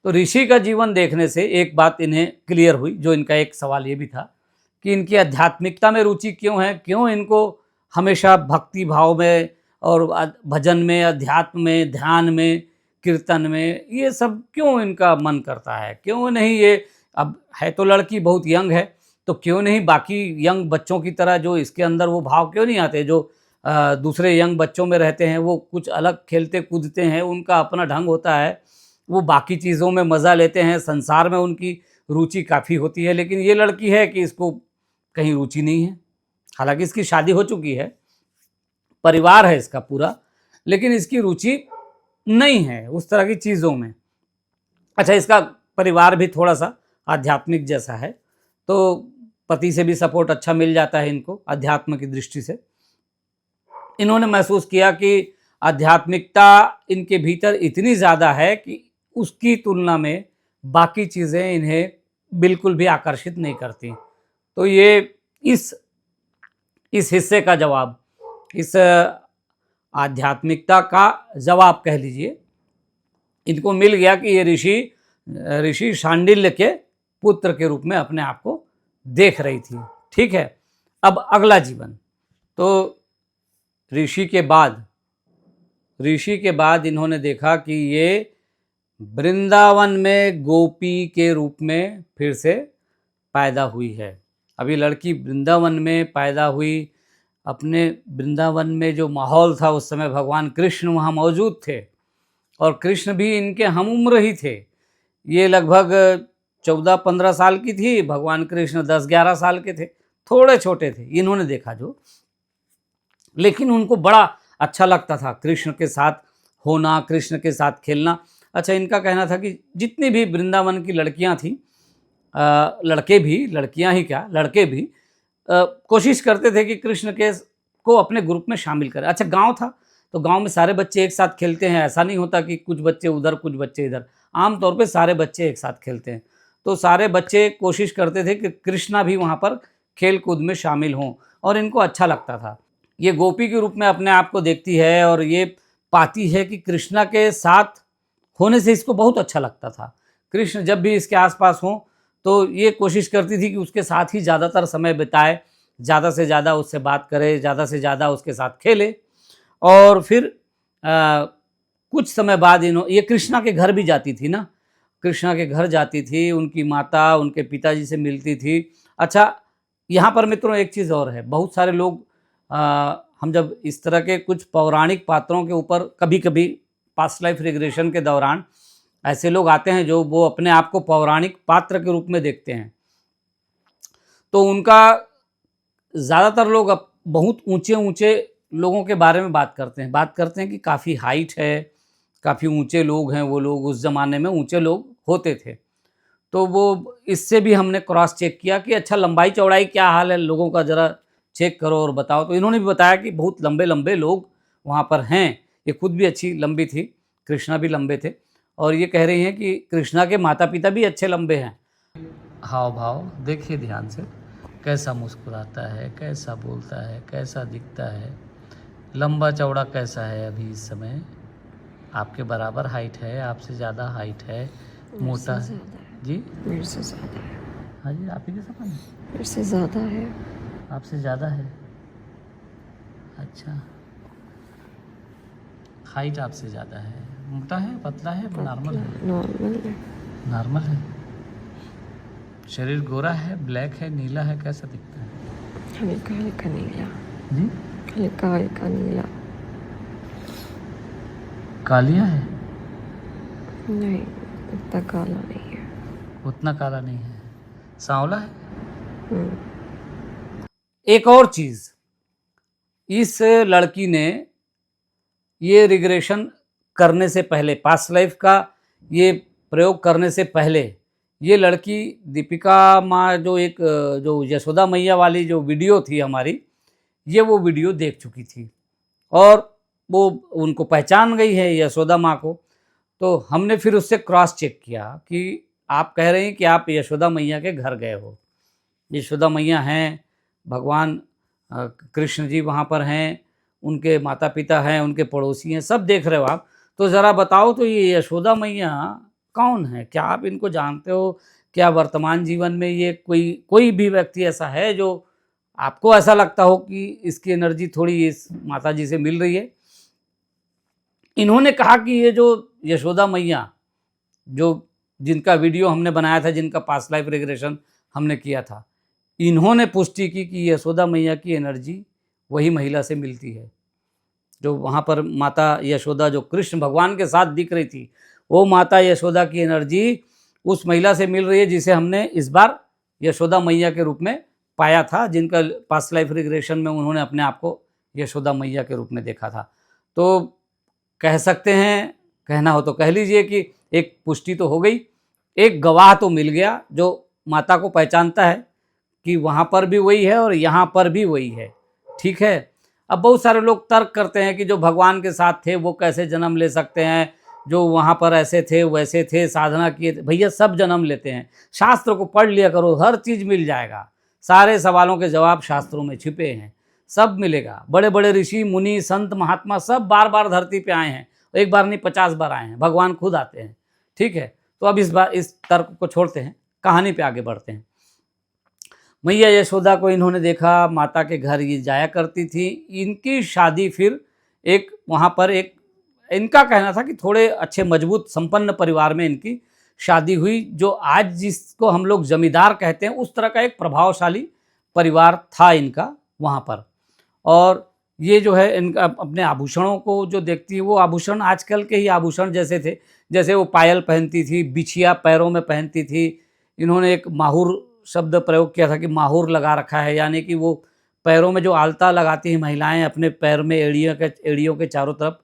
Speaker 1: तो ऋषि का जीवन देखने से एक बात इन्हें क्लियर हुई, जो इनका एक सवाल ये भी था कि इनकी आध्यात्मिकता में रुचि क्यों है, क्यों इनको हमेशा भक्ति भाव में और भजन में, अध्यात्म में, ध्यान में, कीर्तन में, ये सब क्यों इनका मन करता है, क्यों नहीं ये, अब है तो लड़की बहुत यंग है, तो क्यों नहीं बाकी यंग बच्चों की तरह जो इसके अंदर वो भाव क्यों नहीं आते जो दूसरे यंग बच्चों में रहते हैं, वो कुछ अलग खेलते कूदते हैं, उनका अपना ढंग होता है, वो बाकी चीज़ों में मज़ा लेते हैं, संसार में उनकी रुचि काफ़ी होती है। लेकिन ये लड़की है कि इसको कहीं रुचि नहीं है। हालांकि इसकी शादी हो चुकी है, परिवार है इसका पूरा, लेकिन इसकी रुचि नहीं है उस तरह की चीज़ों में। अच्छा, इसका परिवार भी थोड़ा सा आध्यात्मिक जैसा है, तो पति से भी सपोर्ट अच्छा मिल जाता है इनको अध्यात्म की दृष्टि से। इन्होंने महसूस किया कि आध्यात्मिकता इनके भीतर इतनी ज़्यादा है कि उसकी तुलना में बाकी चीज़ें इन्हें बिल्कुल भी आकर्षित नहीं करती। तो ये इस हिस्से का जवाब, इस आध्यात्मिकता का जवाब कह लीजिए, इनको मिल गया कि ये ऋषि शांडिल्य के पुत्र के रूप में अपने आप को देख रही थी। ठीक है, अब अगला जीवन। तो ऋषि के बाद इन्होंने देखा कि ये वृंदावन में गोपी के रूप में फिर से पैदा हुई है। अभी लड़की वृंदावन में पैदा हुई, अपने वृंदावन में जो माहौल था उस समय भगवान कृष्ण वहाँ मौजूद थे, और कृष्ण भी इनके हम उम्र ही थे। ये लगभग 14-15 साल की थी, भगवान कृष्ण 10-11 साल के थे, थोड़े छोटे थे। इन्होंने देखा जो, लेकिन उनको बड़ा अच्छा लगता था कृष्ण के साथ होना, कृष्ण के साथ खेलना। अच्छा, इनका कहना था कि जितनी भी वृंदावन की लड़कियां थीं, लड़के भी, लड़कियां ही क्या, लड़के भी कोशिश करते थे कि कृष्ण के को अपने ग्रुप में शामिल करें। अच्छा, गांव था तो गांव में सारे बच्चे एक साथ खेलते हैं, ऐसा नहीं होता कि कुछ बच्चे उधर कुछ बच्चे इधर, आमतौर पे सारे बच्चे एक साथ खेलते हैं। तो सारे बच्चे कोशिश करते थे कि कृष्णा भी वहाँ पर खेल कूद में शामिल हों, और इनको अच्छा लगता था। ये गोपी के रूप में अपने आप को देखती है और ये पाती है कि कृष्णा के साथ होने से इसको बहुत अच्छा लगता था। कृष्ण जब भी इसके आसपास हों तो ये कोशिश करती थी कि उसके साथ ही ज़्यादातर समय बिताए, ज़्यादा से ज़्यादा उससे बात करे, ज़्यादा से ज़्यादा उसके साथ खेले। और फिर कुछ समय बाद ये कृष्णा के घर भी जाती थी ना, कृष्णा के घर जाती थी, उनकी माता उनके पिताजी से मिलती थी। अच्छा, यहाँ पर मित्रों एक चीज़ और है, बहुत सारे लोग हम जब इस तरह के कुछ पौराणिक पात्रों के ऊपर कभी कभी पास्ट लाइफ रिग्रेशन के दौरान ऐसे लोग आते हैं जो वो अपने आप को पौराणिक पात्र के रूप में देखते हैं, तो उनका ज़्यादातर लोग अब बहुत ऊंचे ऊंचे लोगों के बारे में बात करते हैं कि काफ़ी हाइट है, काफ़ी ऊंचे लोग हैं, वो लोग उस ज़माने में ऊंचे लोग होते थे। तो वो इससे भी हमने क्रॉस चेक किया कि अच्छा लंबाई चौड़ाई क्या हाल है लोगों का, ज़रा चेक करो और बताओ। तो इन्होंने भी बताया कि बहुत लंबे लंबे लोग वहाँ पर हैं। ये खुद भी अच्छी लंबी थी, कृष्णा भी लंबे थे, और ये कह रही हैं कि कृष्णा के माता पिता भी अच्छे लंबे हैं। हाव भाव देखिए ध्यान से, कैसा मुस्कुराता है, कैसा बोलता है, कैसा दिखता है, लंबा चौड़ा कैसा है। अभी इस समय आपके बराबर हाइट है, आपसे ज़्यादा हाइट है, मोटा है जी,
Speaker 2: मेरे से ज़्यादा है।
Speaker 1: हाँ जी, आप ही के समान है?
Speaker 2: मेरे से ज़्यादा है।
Speaker 1: आपसे ज़्यादा है, अच्छा। हाइट आपसे ज़्यादा है, मोटा है, पतला है, नॉर्मल है?
Speaker 2: नॉर्मल है।
Speaker 1: नॉर्मल है। शरीर गोरा है, ब्लैक है, नीला है, कैसा दिखता है
Speaker 2: हल्का हल्का नीला।
Speaker 1: जी?
Speaker 2: हल्का हल्का नीला।
Speaker 1: कालिया है?
Speaker 2: नहीं, इतना काला नहीं है।
Speaker 1: उतना काला नहीं है, सांवला है।
Speaker 2: हम्म।
Speaker 1: एक और चीज़, इस लड़की ने ये रिग्रेशन करने से पहले, पास्ट लाइफ का ये प्रयोग करने से पहले, ये लड़की दीपिका माँ जो एक जो यशोदा मैया वाली जो वीडियो थी हमारी, ये वो वीडियो देख चुकी थी और वो उनको पहचान गई है यशोदा माँ को। तो हमने फिर उससे क्रॉस चेक किया कि आप कह रहे हैं कि आप यशोदा मैया के घर गए हो, यशोदा मैया हैं, भगवान कृष्ण जी वहाँ पर हैं, उनके माता पिता हैं, उनके पड़ोसी हैं, सब देख रहे हो आप। तो ज़रा बताओ तो ये यशोदा मैया कौन है? क्या आप इनको जानते हो? क्या वर्तमान जीवन में ये कोई भी व्यक्ति ऐसा है जो आपको ऐसा लगता हो कि इसकी एनर्जी थोड़ी इस माता जी से मिल रही है? इन्होंने कहा कि ये जो यशोदा मैया, जो जिनका वीडियो हमने बनाया था, जिनका पास्ट लाइफ रिग्रेशन हमने किया था, इन्होंने पुष्टि की कि यशोदा मैया की एनर्जी वही महिला से मिलती है जो वहाँ पर माता यशोदा जो कृष्ण भगवान के साथ दिख रही थी, वो माता यशोदा की एनर्जी उस महिला से मिल रही है जिसे हमने इस बार यशोदा मैया के रूप में पाया था, जिनका पास्ट लाइफ रिग्रेशन में उन्होंने अपने आप को यशोदा मैया के रूप में देखा था। तो कह सकते हैं, कहना हो तो कह लीजिए कि एक पुष्टि तो हो गई, एक गवाह तो मिल गया जो माता को पहचानता है कि वहाँ पर भी वही है और यहाँ पर भी वही है। ठीक है, अब बहुत सारे लोग तर्क करते हैं कि जो भगवान के साथ थे वो कैसे जन्म ले सकते हैं, जो वहाँ पर ऐसे थे वैसे थे, साधना किए थे। भैया सब जन्म लेते हैं, शास्त्र को पढ़ लिया करो, हर चीज़ मिल जाएगा, सारे सवालों के जवाब शास्त्रों में छिपे हैं, सब मिलेगा। बड़े बड़े ऋषि मुनि संत महात्मा सब बार बार धरती पे आए हैं, एक बार नहीं 50 बार आए हैं, भगवान खुद आते हैं। ठीक है, तो अब इस तर्क को छोड़ते हैं, कहानी पे आगे बढ़ते हैं। मैया यशोदा को इन्होंने देखा, माता के घर ये जाया करती थी। इनकी शादी फिर एक वहाँ पर एक, इनका कहना था कि थोड़े अच्छे मजबूत संपन्न परिवार में इनकी शादी हुई, जो आज जिसको हम लोग जमींदार कहते हैं उस तरह का एक प्रभावशाली परिवार था इनका वहाँ पर। और ये जो है इनका अपने आभूषणों को जो देखती है, वो आभूषण आजकल के ही आभूषण जैसे थे, जैसे वो पायल पहनती थी, बिछिया पैरों में पहनती थी। इन्होंने एक माहुर शब्द प्रयोग किया था कि माहुर लगा रखा है, यानी कि वो पैरों में जो आलता लगाती हैं महिलाएं, अपने पैर में एड़ियों के चारों तरफ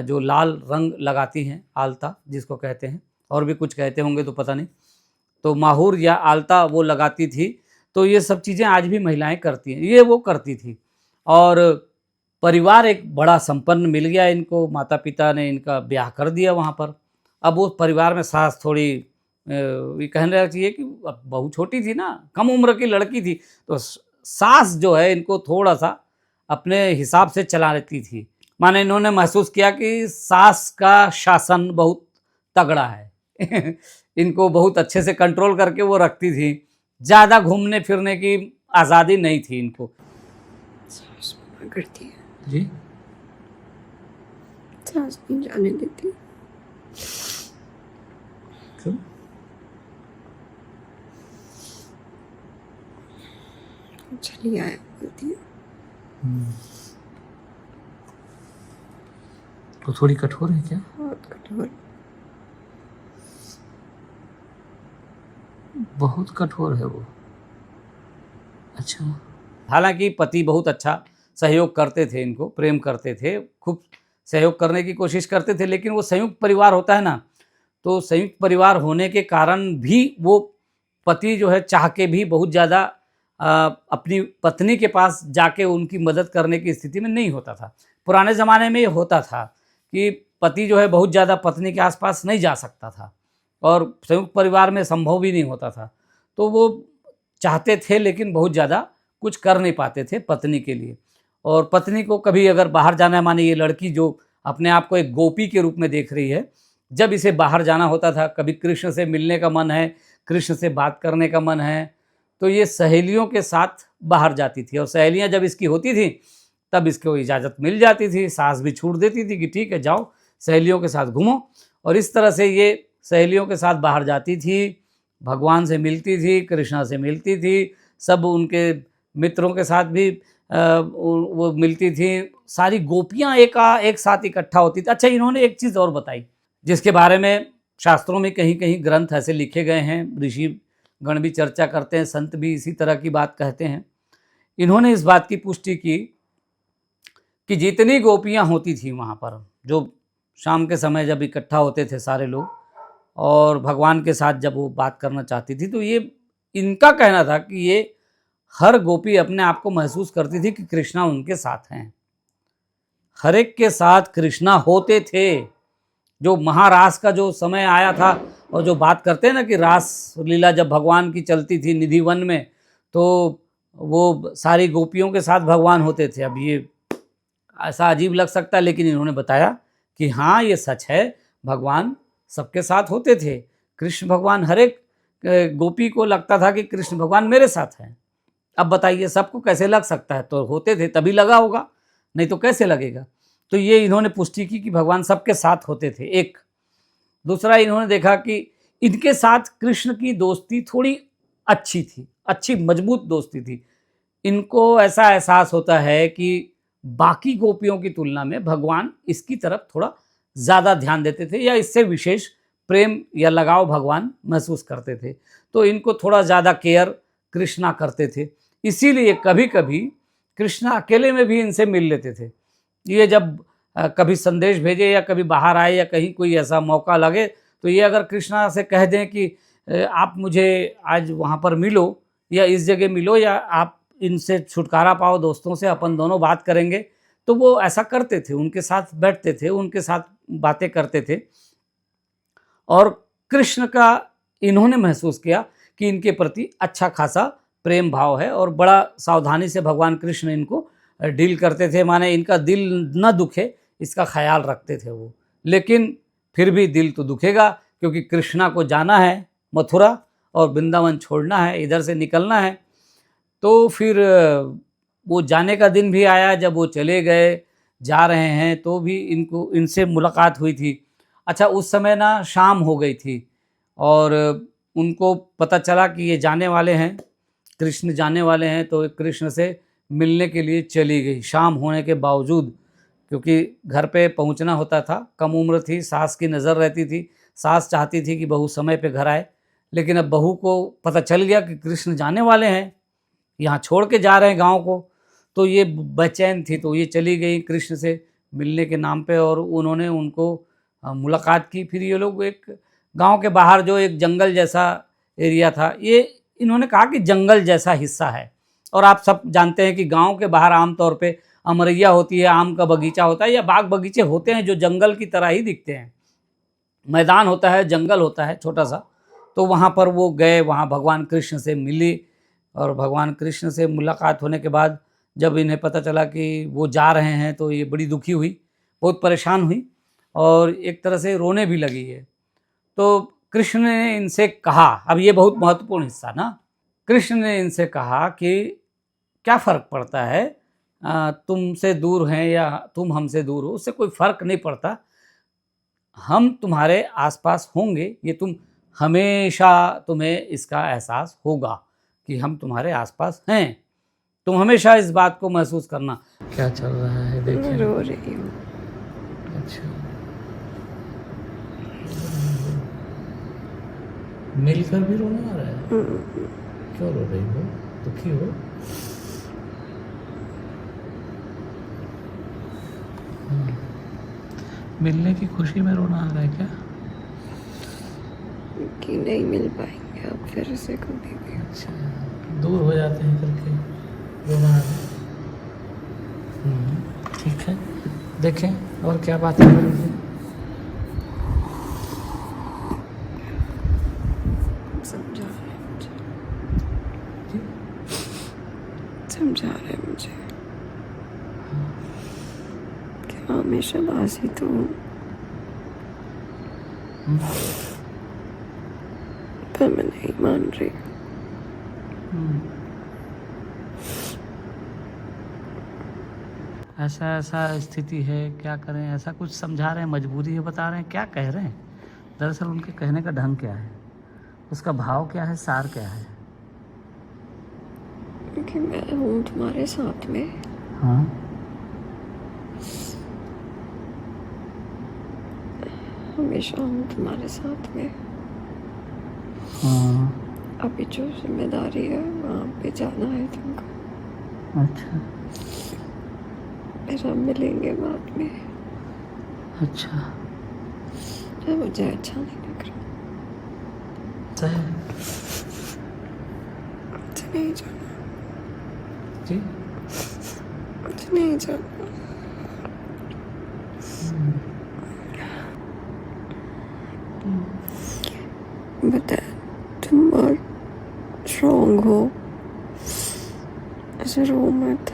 Speaker 1: जो लाल रंग लगाती हैं, आलता जिसको कहते हैं, और भी कुछ कहते होंगे तो पता नहीं, तो माहुर या आलता वो लगाती थी। तो ये सब चीज़ें आज भी महिलाएं करती हैं, ये वो करती थी। और परिवार एक बड़ा संपन्न मिल गया इनको, माता पिता ने इनका ब्याह कर दिया वहाँ पर। अब उस परिवार में सास थोड़ी ये कहना चाहिए कि अब बहू छोटी थी ना, कम उम्र की लड़की थी, तो सास जो है इनको थोड़ा सा अपने हिसाब से चला लेती थी। माने इन्होंने महसूस किया कि सास का शासन बहुत तगड़ा है इनको बहुत अच्छे से कंट्रोल करके वो रखती थी, ज़्यादा घूमने फिरने की आज़ादी नहीं थी इनको।
Speaker 2: सास मना करती है
Speaker 1: जी,
Speaker 2: सास नहीं जाने देती।
Speaker 1: क्यों?
Speaker 2: चली आया बोलती है।
Speaker 1: तो थोड़ी कठोर है क्या?
Speaker 2: बहुत कठोर।
Speaker 1: बहुत कठोर है वो। अच्छा। हालांकि पति बहुत अच्छा सहयोग करते थे, इनको प्रेम करते थे, खूब सहयोग करने की कोशिश करते थे, लेकिन वो संयुक्त परिवार होता है ना, तो संयुक्त परिवार होने के कारण भी वो पति जो है चाह के भी बहुत ज़्यादा अपनी पत्नी के पास जाके उनकी मदद करने की स्थिति में नहीं होता था। पुराने ज़माने में ये होता था कि पति जो है बहुत ज़्यादा पत्नी के आसपास नहीं जा सकता था और संयुक्त परिवार में संभव भी नहीं होता था। तो वो चाहते थे लेकिन बहुत ज़्यादा कुछ कर नहीं पाते थे पत्नी के लिए। और पत्नी को कभी अगर बाहर जाना है, माने ये लड़की जो अपने आप को एक गोपी के रूप में देख रही है, जब इसे बाहर जाना होता था, कभी कृष्ण से मिलने का मन है, कृष्ण से बात करने का मन है, तो ये सहेलियों के साथ बाहर जाती थी और सहेलियां जब इसकी होती थी तब इसको इजाज़त मिल जाती थी, सास भी छूट देती थी कि ठीक है जाओ सहेलियों के साथ घूमो। और इस तरह से ये सहेलियों के साथ बाहर जाती थी, भगवान से मिलती थी, कृष्णा से मिलती थी, सब उनके मित्रों के साथ भी वो मिलती थी, सारी गोपियाँ एक साथ इकट्ठा होती थी। अच्छा, इन्होंने एक चीज़ और बताई जिसके बारे में शास्त्रों में कहीं कहीं ग्रंथ ऐसे लिखे गए हैं, ऋषि गण भी चर्चा करते हैं, संत भी इसी तरह की बात कहते हैं। इन्होंने इस बात की पुष्टि की कि जितनी गोपियाँ होती थी वहाँ पर, जो शाम के समय जब इकट्ठा होते थे सारे लोग और भगवान के साथ जब वो बात करना चाहती थी, तो ये इनका कहना था कि ये हर गोपी अपने आप को महसूस करती थी कि कृष्णा उनके साथ हैं, हर एक के साथ कृष्णा होते थे। जो महारास का जो समय आया था और जो बात करते हैं ना कि रास लीला जब भगवान की चलती थी निधि वन में, तो वो सारी गोपियों के साथ भगवान होते थे। अब ये ऐसा अजीब लग सकता है, लेकिन इन्होंने बताया कि हाँ ये सच है, भगवान सबके साथ होते थे। कृष्ण भगवान हर एक गोपी को लगता था कि कृष्ण भगवान मेरे साथ हैं। अब बताइए सबको कैसे लग सकता है, तो होते थे तभी लगा होगा, नहीं तो कैसे लगेगा। तो ये इन्होंने पुष्टि की कि भगवान सबके साथ होते थे। एक दूसरा, इन्होंने देखा कि इनके साथ कृष्ण की दोस्ती थोड़ी अच्छी थी, अच्छी मजबूत दोस्ती थी। इनको ऐसा एहसास होता है कि बाकी गोपियों की तुलना में भगवान इसकी तरफ थोड़ा ज़्यादा ध्यान देते थे या इससे विशेष प्रेम या लगाव भगवान महसूस करते थे, तो इनको थोड़ा ज़्यादा केयर कृष्णा करते थे। इसीलिए कभी कभी कृष्णा अकेले में भी इनसे मिल लेते थे। ये जब कभी संदेश भेजे या कभी बाहर आए या कहीं कोई ऐसा मौका लगे, तो ये अगर कृष्णा से कह दें कि आप मुझे आज वहाँ पर मिलो या इस जगह मिलो या आप इनसे छुटकारा पाओ दोस्तों से, अपन दोनों बात करेंगे, तो वो ऐसा करते थे, उनके साथ बैठते थे, उनके साथ बातें करते थे। और कृष्ण का इन्होंने महसूस किया कि इनके प्रति अच्छा खासा प्रेम भाव है और बड़ा सावधानी से भगवान कृष्ण इनको डील करते थे, माने इनका दिल न दुखे इसका ख्याल रखते थे वो। लेकिन फिर भी दिल तो दुखेगा, क्योंकि कृष्णा को जाना है मथुरा और वृंदावन छोड़ना है, इधर से निकलना है। तो फिर वो जाने का दिन भी आया, जब वो चले गए, जा रहे हैं, तो भी इनसे मुलाकात हुई थी। अच्छा, उस समय ना शाम हो गई थी और उनको पता चला कि ये जाने वाले हैं, कृष्ण जाने वाले हैं, तो कृष्ण से मिलने के लिए चली गई शाम होने के बावजूद, क्योंकि घर पे पहुंचना होता था। कम उम्र थी, सास की नज़र रहती थी, सास चाहती थी कि बहू समय पे घर आए, लेकिन अब बहू को पता चल गया कि कृष्ण जाने वाले हैं, यहाँ छोड़ के जा रहे हैं गांव को, तो ये बेचैन थी, तो ये चली गई कृष्ण से मिलने के नाम पे और उन्होंने उनको मुलाकात की। फिर ये लोग एक गांव के बाहर जो एक जंगल जैसा एरिया था, ये इन्होंने कहा कि जंगल जैसा हिस्सा है, और आप सब जानते हैं कि गांव के बाहर आमतौर पे अमरैया होती है, आम का बगीचा होता है या बाग बगीचे होते हैं जो जंगल की तरह ही दिखते हैं, मैदान होता है, जंगल होता है छोटा सा। तो वहाँ पर वो गए, वहाँ भगवान कृष्ण से मिली और भगवान कृष्ण से मुलाकात होने के बाद जब इन्हें पता चला कि वो जा रहे हैं, तो ये बड़ी दुखी हुई, बहुत परेशान हुई और एक तरह से रोने भी लगी है। तो कृष्ण ने इनसे कहा, अब ये बहुत महत्वपूर्ण हिस्सा ना, कृष्ण ने इनसे कहा कि क्या फ़र्क पड़ता है, तुमसे दूर हैं या तुम हमसे दूर हो, उससे कोई फ़र्क नहीं पड़ता, हम तुम्हारे आसपास होंगे, ये तुम हमेशा, तुम्हें इसका एहसास होगा कि हम तुम्हारे आसपास हैं, तुम हमेशा इस बात को महसूस करना। क्या चल रहा है देखिए,
Speaker 2: मैं रो रही हूँ।
Speaker 1: अच्छा, मिलकर भी रोना आ रहा है, क्यों रो रही हो, दुखी हो? मिलने की खुशी में रोना आ रहा है क्या?
Speaker 2: कि नहीं मिल पाएंगे अब फिर से कभी भी।
Speaker 1: अच्छा, दूर हो जाते हैं करके रोना आ रहा है। ठीक है, देखें और क्या बात है मुझे।
Speaker 2: समझा रहे हैं मुझे, समझा रहे हैं मुझे कि मैं हमेशा बासी तो हूँ, पर मैं नहीं मान रही।
Speaker 1: ऐसा ऐसा स्थिति है, क्या करें? ऐसा कुछ समझा रहे हैं, मजबूरी है बता रहे हैं, क्या कह रहे हैं? दरअसल उनके कहने का ढंग क्या है, उसका भाव क्या है, सार क्या है?
Speaker 2: कि मैं हूँ तुम्हारे साथ में,
Speaker 1: हाँ,
Speaker 2: हमेशा हूँ तुम्हारे साथ में।
Speaker 1: हाँ,
Speaker 2: अभी जो जिम्मेदारी है वहाँ पे जाना है तुमको,
Speaker 1: अच्छा
Speaker 2: फिर हम मिलेंगे बाद में।
Speaker 1: अच्छा,
Speaker 2: तो मुझे अच्छा नहीं लग रहा,
Speaker 1: सही
Speaker 2: मुझे नहीं जाना,
Speaker 1: जी।
Speaker 2: मुझे नहीं जाना। बता, तुम बहुत स्ट्रॉन्ग हो, ऐसे रो मत।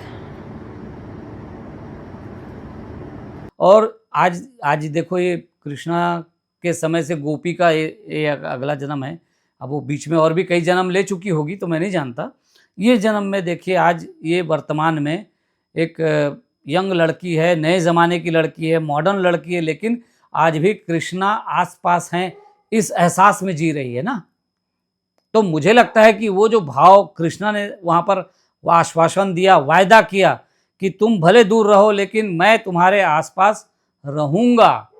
Speaker 1: और आज आज देखो, ये कृष्णा के समय से गोपी का ये अगला जन्म है। अब वो बीच में और भी कई जन्म ले चुकी होगी तो मैं नहीं जानता। ये जन्म में देखिए, आज ये वर्तमान में एक यंग लड़की है, नए ज़माने की लड़की है, मॉडर्न लड़की है, लेकिन आज भी कृष्णा आस-पास हैं, इस एहसास में जी रही है ना। तो मुझे लगता है कि वो जो भाव कृष्णा ने वहाँ पर वो आश्वासन दिया, वायदा किया कि तुम भले दूर रहो लेकिन मैं तुम्हारे आसपास रहूँगा,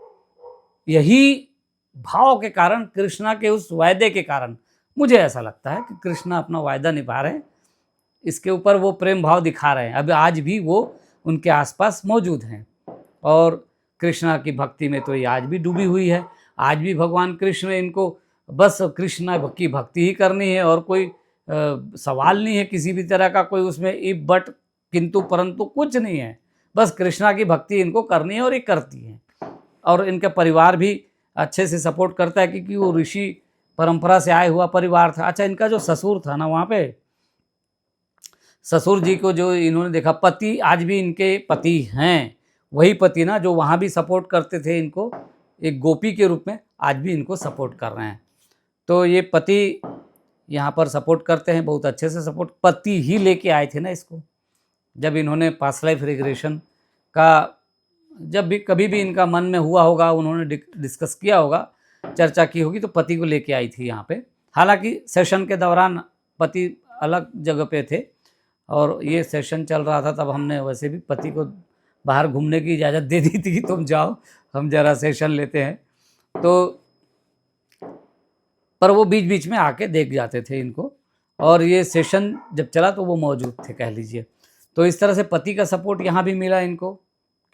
Speaker 1: यही भाव के कारण, कृष्णा के उस वायदे के कारण मुझे ऐसा लगता है कि कृष्णा अपना वायदा निभा रहे हैं। इसके ऊपर वो प्रेम भाव दिखा रहे हैं। अब आज भी वो उनके आसपास मौजूद हैं और कृष्णा की भक्ति में तो ये आज भी डूबी हुई है। आज भी भगवान कृष्ण इनको बस कृष्णा की भक्ति ही करनी है और कोई सवाल नहीं है किसी भी तरह का, कोई उसमें इफ बट किंतु परंतु कुछ नहीं है। बस कृष्णा की भक्ति इनको करनी है और ये करती हैं। और इनका परिवार भी अच्छे से सपोर्ट करता है क्योंकि वो ऋषि परंपरा से आया हुआ परिवार था। अच्छा, इनका जो ससुर था ना, वहाँ पे ससुर जी को जो इन्होंने देखा, पति आज भी इनके पति हैं, वही पति ना जो वहाँ भी सपोर्ट करते थे इनको, एक गोपी के रूप में आज भी इनको सपोर्ट कर रहे हैं। तो ये पति यहाँ पर सपोर्ट करते हैं, बहुत अच्छे से सपोर्ट। पति ही लेके आए थे ना इसको, जब इन्होंने पास्ट लाइफ रिग्रेशन का जब भी कभी भी इनका मन में हुआ होगा, उन्होंने डिस्कस किया होगा, चर्चा की होगी, तो पति को लेके आई थी यहाँ पे। हालांकि सेशन के दौरान पति अलग जगह पे थे और ये सेशन चल रहा था, तब हमने वैसे भी पति को बाहर घूमने की इजाज़त दे दी थी कि तुम जाओ, हम जरा सेशन लेते हैं। तो पर वो बीच बीच में आके देख जाते थे इनको, और ये सेशन जब चला तो वो मौजूद थे, कह लीजिए। तो इस तरह से पति का सपोर्ट यहाँ भी मिला इनको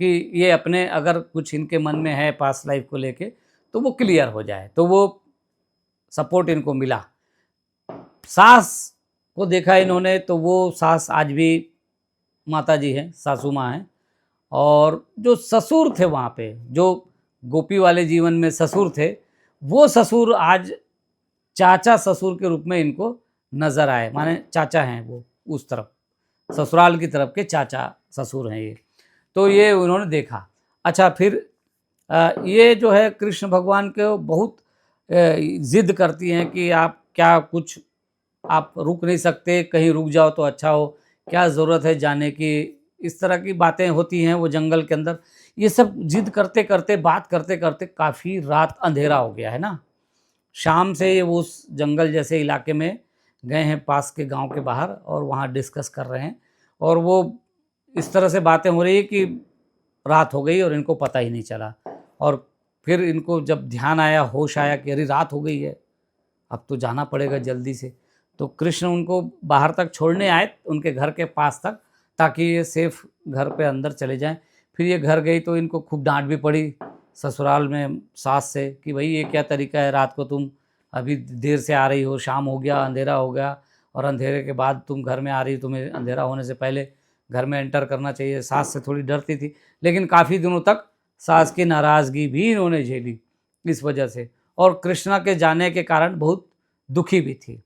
Speaker 1: कि ये अपने अगर कुछ इनके मन में है पास्ट लाइफ को लेके तो वो क्लियर हो जाए, तो वो सपोर्ट इनको मिला। सास को देखा इन्होंने तो वो सास आज भी माता जी हैं, सासू माँ हैं। और जो ससुर थे वहाँ पे, जो गोपी वाले जीवन में ससुर थे, वो ससुर आज चाचा ससुर के रूप में इनको नज़र आए, माने चाचा हैं वो, उस तरफ ससुराल की तरफ के चाचा ससुर हैं ये। तो ये उन्होंने देखा। अच्छा, फिर ये जो है कृष्ण भगवान के बहुत ज़िद करती हैं कि आप क्या कुछ आप रुक नहीं सकते, कहीं रुक जाओ तो अच्छा हो, क्या ज़रूरत है जाने की, इस तरह की बातें होती हैं वो जंगल के अंदर। ये सब जिद करते करते, बात करते करते काफ़ी रात अंधेरा हो गया है ना। शाम से ये वो उस जंगल जैसे इलाके में गए हैं पास के गांव के बाहर, और वहाँ डिस्कस कर रहे हैं, और वो इस तरह से बातें हो रही है कि रात हो गई और इनको पता ही नहीं चला। और फिर इनको जब ध्यान आया, होश आया कि अरे रात हो गई है, अब तो जाना पड़ेगा जल्दी से। तो कृष्ण उनको बाहर तक छोड़ने आए, उनके घर के पास तक, ताकि ये सेफ घर पे अंदर चले जाएं। फिर ये घर गई तो इनको खूब डांट भी पड़ी ससुराल में सास से कि भाई ये क्या तरीका है, रात को तुम अभी देर से आ रही हो, शाम हो गया, अंधेरा हो गया, और अंधेरे के बाद तुम घर में आ रही हो, तुम्हें अंधेरा होने से पहले घर में एंटर करना चाहिए। सास से थोड़ी डरती थी, लेकिन काफ़ी दिनों तक सास की नाराज़गी भी इन्होंने झेली इस वजह से, और कृष्णा के जाने के कारण बहुत दुखी भी थी।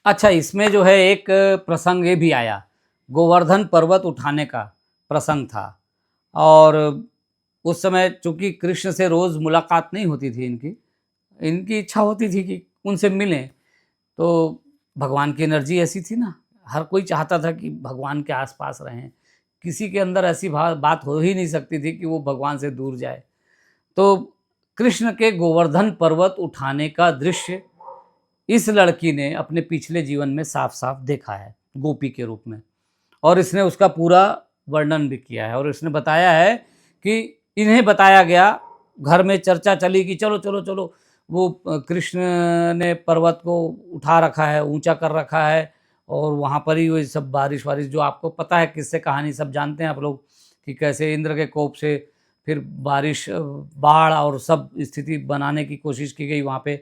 Speaker 1: अच्छा, इसमें जो है एक प्रसंग ये भी आया, गोवर्धन पर्वत उठाने का प्रसंग था। और उस समय चूंकि कृष्ण से रोज़ मुलाकात नहीं होती थी इनकी इच्छा होती थी कि उनसे मिलें। तो भगवान की एनर्जी ऐसी थी ना, हर कोई चाहता था कि भगवान के आसपास रहें, किसी के अंदर ऐसी बात हो ही नहीं सकती थी कि वो भगवान से दूर जाए। तो कृष्ण के गोवर्धन पर्वत उठाने का दृश्य इस लड़की ने अपने पिछले जीवन में साफ साफ देखा है गोपी के रूप में, और इसने उसका पूरा वर्णन भी किया है। और इसने बताया है कि इन्हें बताया गया, घर में चर्चा चली कि चलो चलो चलो, वो कृष्ण ने पर्वत को उठा रखा है, ऊंचा कर रखा है, और वहाँ पर ही वो सब बारिश वारिश, जो आपको पता है किससे कहानी सब जानते हैं आप लोग, कि कैसे इंद्र के कोप से फिर बारिश, बाढ़ और सब स्थिति बनाने की कोशिश की गई वहाँ पे।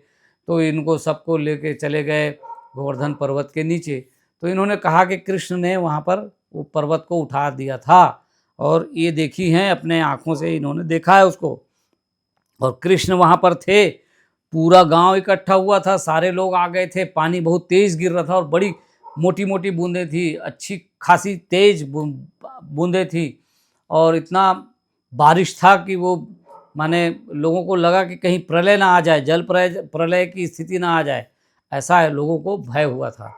Speaker 1: तो इनको सबको लेके चले गए गोवर्धन पर्वत के नीचे। तो इन्होंने कहा कि कृष्ण ने वहाँ पर वो पर्वत को उठा दिया था, और ये देखी हैं अपने आँखों से, इन्होंने देखा है उसको। और कृष्ण वहाँ पर थे, पूरा गांव इकट्ठा हुआ था, सारे लोग आ गए थे, पानी बहुत तेज़ गिर रहा था और बड़ी मोटी मोटी बूंदें थी, अच्छी खासी तेज बूंदें थी, और इतना बारिश था कि वो माने लोगों को लगा कि कहीं प्रलय ना आ जाए, जल प्रलय की स्थिति ना आ जाए, ऐसा है, लोगों को भय हुआ था।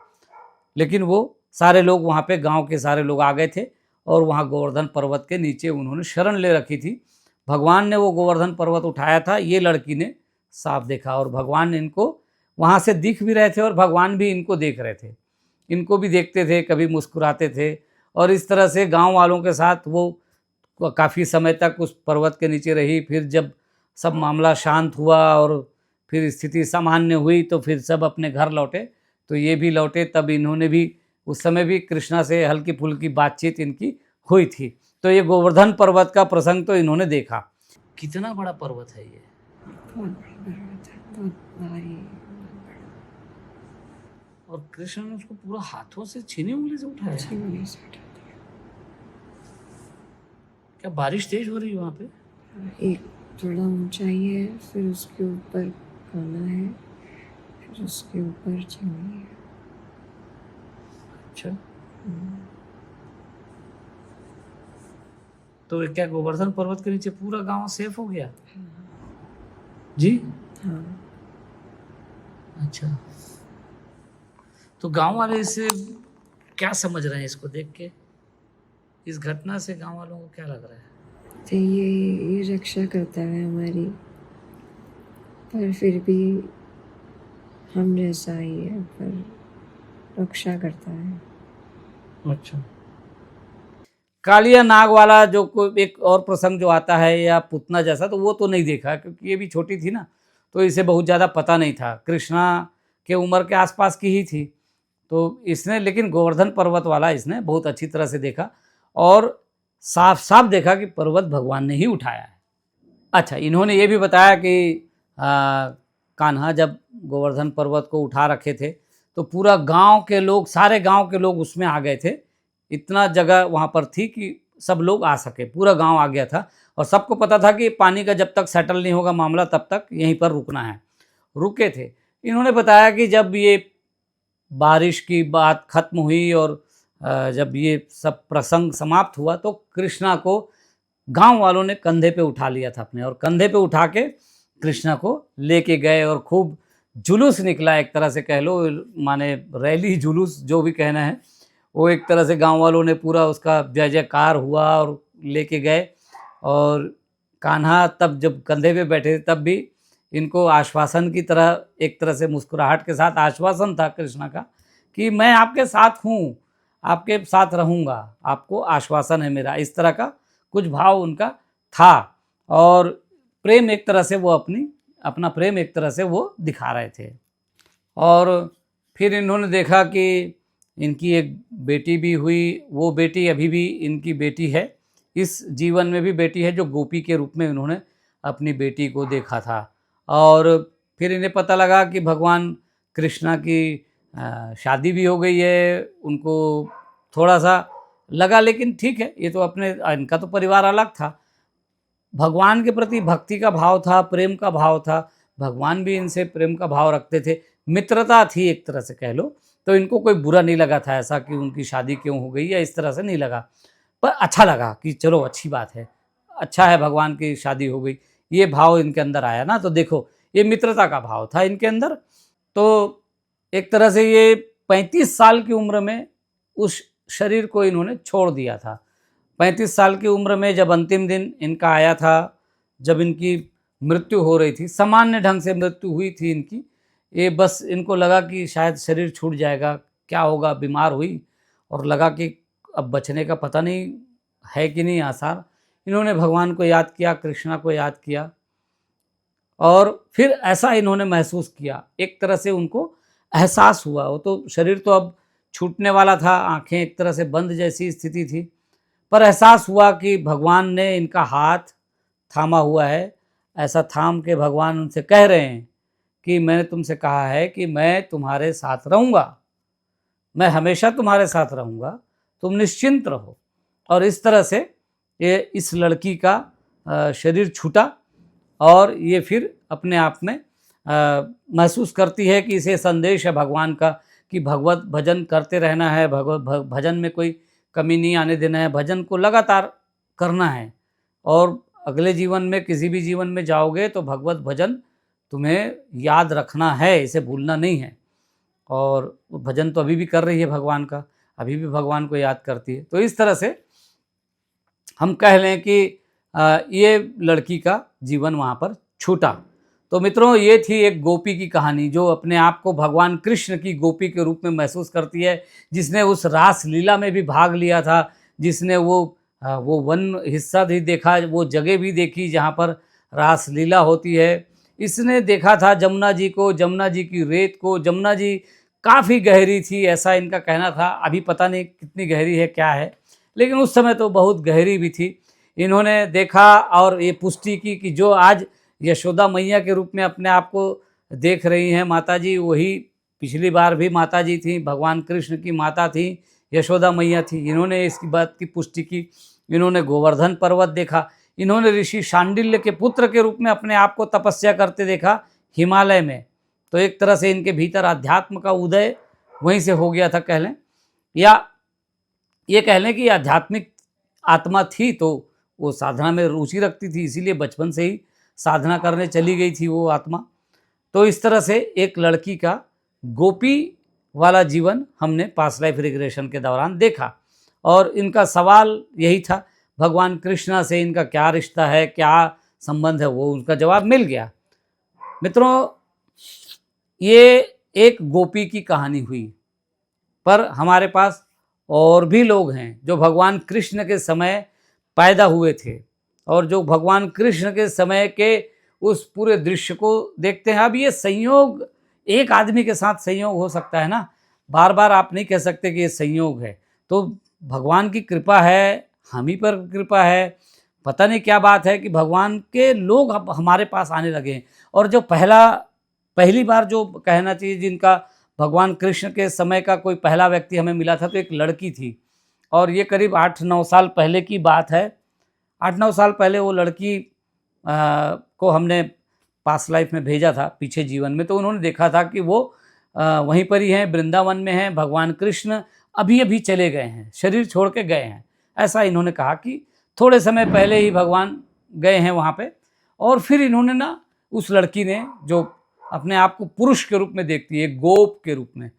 Speaker 1: लेकिन वो सारे लोग वहाँ पे, गांव के सारे लोग आ गए थे, और वहाँ गोवर्धन पर्वत के नीचे उन्होंने शरण ले रखी थी। भगवान ने वो गोवर्धन पर्वत उठाया था, ये लड़की ने साफ देखा, और भगवान इनको वहाँ से दिख भी रहे थे, और भगवान भी इनको देख रहे थे, इनको भी देखते थे, कभी मुस्कुराते थे। और इस तरह से गांव वालों के साथ वो काफ़ी समय तक उस पर्वत के नीचे रही। फिर जब सब मामला शांत हुआ और फिर स्थिति सामान्य हुई, तो फिर सब अपने घर लौटे। तो ये भी लौटे, तब इन्होंने भी उस समय भी कृष्णा से हल्की फुल्की बातचीत इनकी हुई थी। तो ये गोवर्धन पर्वत का प्रसंग तो इन्होंने देखा। कितना बड़ा पर्वत है ये?
Speaker 2: बहुत बड़ा पर्वत है, बहुत भारी।
Speaker 1: और कृष्ण ने उसको पूरा हाथों से छीनी उंगली से उठाया।
Speaker 2: छीनी से उठा दिया।
Speaker 1: क्या बारिश तेज हो रही है वहाँ पे?
Speaker 2: एक थोड़ा ऊंचाई है, फिर उसके ऊपर खाना है, फिर उसके ऊपर चिमनी है।
Speaker 1: अच्छा, तो क्या गोवर्धन पर्वत के नीचे पूरा गांव सेफ हो गया? जी
Speaker 2: हाँ।
Speaker 1: अच्छा, तो गांव वाले इससे क्या समझ रहे हैं, इसको देख के, इस घटना से गांव वालों को क्या लग रहा है?
Speaker 2: तो ये रक्षा करता है हमारी, पर फिर भी हम जैसा ही है, पर रक्षा करता है।
Speaker 1: अच्छा, कालिया नाग वाला जो कोई एक और प्रसंग जो आता है, या पुतना जैसा, तो वो तो नहीं देखा, क्योंकि ये भी छोटी थी ना, तो इसे बहुत ज़्यादा पता नहीं था। कृष्णा के उम्र के आसपास की ही थी, तो इसने, लेकिन गोवर्धन पर्वत वाला इसने बहुत अच्छी तरह से देखा, और साफ साफ देखा कि पर्वत भगवान ने ही उठाया है। अच्छा, इन्होंने ये भी बताया कि कान्हा जब गोवर्धन पर्वत को उठा रखे थे, तो पूरा गांव के लोग, सारे गांव के लोग उसमें आ गए थे। इतना जगह वहाँ पर थी कि सब लोग आ सके, पूरा गांव आ गया था, और सबको पता था कि पानी का जब तक सेटल नहीं होगा मामला, तब तक यहीं पर रुकना है, रुके थे। इन्होंने बताया कि जब ये बारिश की बात खत्म हुई और जब ये सब प्रसंग समाप्त हुआ, तो कृष्णा को गांव वालों ने कंधे पे उठा लिया था अपने, और कंधे पे उठा के कृष्णा को लेके गए, और खूब जुलूस निकला, एक तरह से कह लो, माने रैली जुलूस जो भी कहना है, वो एक तरह से गांव वालों ने पूरा उसका जय जयकार हुआ और लेके गए। और कान्हा तब जब कंधे पे बैठे, तब भी इनको आश्वासन की तरह, एक तरह से मुस्कुराहट के साथ आश्वासन था कृष्णा का कि मैं आपके साथ हूँ, आपके साथ रहूँगा, आपको आश्वासन है मेरा, इस तरह का कुछ भाव उनका था। और प्रेम एक तरह से वो अपना प्रेम एक तरह से वो दिखा रहे थे। और फिर इन्होंने देखा कि इनकी एक बेटी भी हुई, वो बेटी अभी भी इनकी बेटी है, इस जीवन में भी बेटी है, जो गोपी के रूप में इन्होंने अपनी बेटी को देखा था। और फिर इन्हें पता लगा कि भगवान कृष्णा की शादी भी हो गई है। उनको थोड़ा सा लगा, लेकिन ठीक है, ये तो अपने इनका तो परिवार अलग था। भगवान के प्रति भक्ति का भाव था, प्रेम का भाव था, भगवान भी इनसे प्रेम का भाव रखते थे, मित्रता थी एक तरह से कह लो। तो इनको कोई बुरा नहीं लगा था ऐसा कि उनकी शादी क्यों हो गई, या इस तरह से नहीं लगा, पर अच्छा लगा कि चलो अच्छी बात है, अच्छा है भगवान की शादी हो गई, ये भाव इनके अंदर आया ना। तो देखो, ये मित्रता का भाव था इनके अंदर। तो एक तरह से ये 35 साल की उम्र में उस शरीर को इन्होंने छोड़ दिया था। 35 साल की उम्र में जब अंतिम दिन इनका आया था, जब इनकी मृत्यु हो रही थी, सामान्य ढंग से मृत्यु हुई थी इनकी, ये बस इनको लगा कि शायद शरीर छूट जाएगा, क्या होगा, बीमार हुई और लगा कि अब बचने का पता नहीं है कि नहीं आसार। इन्होंने भगवान को याद किया, कृष्णा को याद किया, और फिर ऐसा इन्होंने महसूस किया, एक तरह से उनको एहसास हुआ। वो तो शरीर तो अब छूटने वाला था, आंखें एक तरह से बंद जैसी स्थिति थी, पर एहसास हुआ कि भगवान ने इनका हाथ थामा हुआ है। ऐसा थाम के भगवान उनसे कह रहे हैं कि मैंने तुमसे कहा है कि मैं तुम्हारे साथ रहूँगा, मैं हमेशा तुम्हारे साथ रहूँगा, तुम निश्चिंत रहो। और इस तरह से ये इस लड़की का शरीर छूटा, और ये फिर अपने आप में महसूस करती है कि इसे संदेश है भगवान का कि भगवत भजन करते रहना है, भजन में कोई कमी नहीं आने देना है, भजन को लगातार करना है। और अगले जीवन में, किसी भी जीवन में जाओगे तो भगवत भजन तुम्हें याद रखना है, इसे भूलना नहीं है। और भजन तो अभी भी कर रही है भगवान का, अभी भी भगवान को याद करती है। तो इस तरह से हम कह लें कि ये लड़की का जीवन वहाँ पर छूटा। तो मित्रों, ये थी एक गोपी की कहानी जो अपने आप को भगवान कृष्ण की गोपी के रूप में महसूस करती है, जिसने उस रास लीला में भी भाग लिया था, जिसने वो वन हिस्सा भी देखा, वो जगह भी देखी जहाँ पर रास लीला होती है। इसने देखा था जमुना जी को, जमुना जी की रेत को। जमुना जी काफ़ी गहरी थी, ऐसा इनका कहना था। अभी पता नहीं कितनी गहरी है, क्या है, लेकिन उस समय तो बहुत गहरी भी थी। इन्होंने देखा और ये पुष्टि की कि जो आज यशोदा मैया के रूप में अपने आप को देख रही हैं माता जी, वही पिछली बार भी माता जी थी, भगवान कृष्ण की माता थी, यशोदा मैया थी। इन्होंने इसकी बात की पुष्टि की। इन्होंने गोवर्धन पर्वत देखा, इन्होंने ऋषि शांडिल्य के पुत्र के रूप में अपने आप को तपस्या करते देखा हिमालय में। तो एक तरह से इनके भीतर अध्यात्म का उदय वहीं से हो गया था कह लें, या ये कह लें कि आध्यात्मिक आत्मा थी तो वो साधना में रुचि रखती थी, इसीलिए बचपन से ही साधना करने चली गई थी वो आत्मा। तो इस तरह से एक लड़की का गोपी वाला जीवन हमने पास्ट लाइफ रिग्रेशन के दौरान देखा, और इनका सवाल यही था भगवान कृष्णा से इनका क्या रिश्ता है, क्या संबंध है, वो उनका जवाब मिल गया। मित्रों, ये एक गोपी की कहानी हुई, पर हमारे पास और भी लोग हैं जो भगवान कृष्ण के समय पैदा हुए थे, और जो भगवान कृष्ण के समय के उस पूरे दृश्य को देखते हैं। अब ये संयोग एक आदमी के साथ संयोग हो सकता है ना, बार बार आप नहीं कह सकते कि ये संयोग है। तो भगवान की कृपा है, हम ही पर कृपा है, पता नहीं क्या बात है कि भगवान के लोग अब हमारे पास आने लगे हैं। और जो पहली बार जो कहना चाहिए जिनका भगवान कृष्ण के समय का कोई पहला व्यक्ति हमें मिला था, तो एक लड़की थी, और ये करीब 8-9 साल पहले की बात है। 8-9 साल पहले वो लड़की को हमने पास्ट लाइफ में भेजा था, पीछे जीवन में। तो उन्होंने देखा था कि वो वहीं पर ही हैं, वृंदावन में हैं। भगवान कृष्ण अभी अभी चले गए हैं, शरीर छोड़ के गए हैं, ऐसा इन्होंने कहा कि थोड़े समय पहले ही भगवान गए हैं वहाँ पे। और फिर इन्होंने ना, उस लड़की ने जो अपने आप को पुरुष के रूप में देखती है, गोप के रूप में,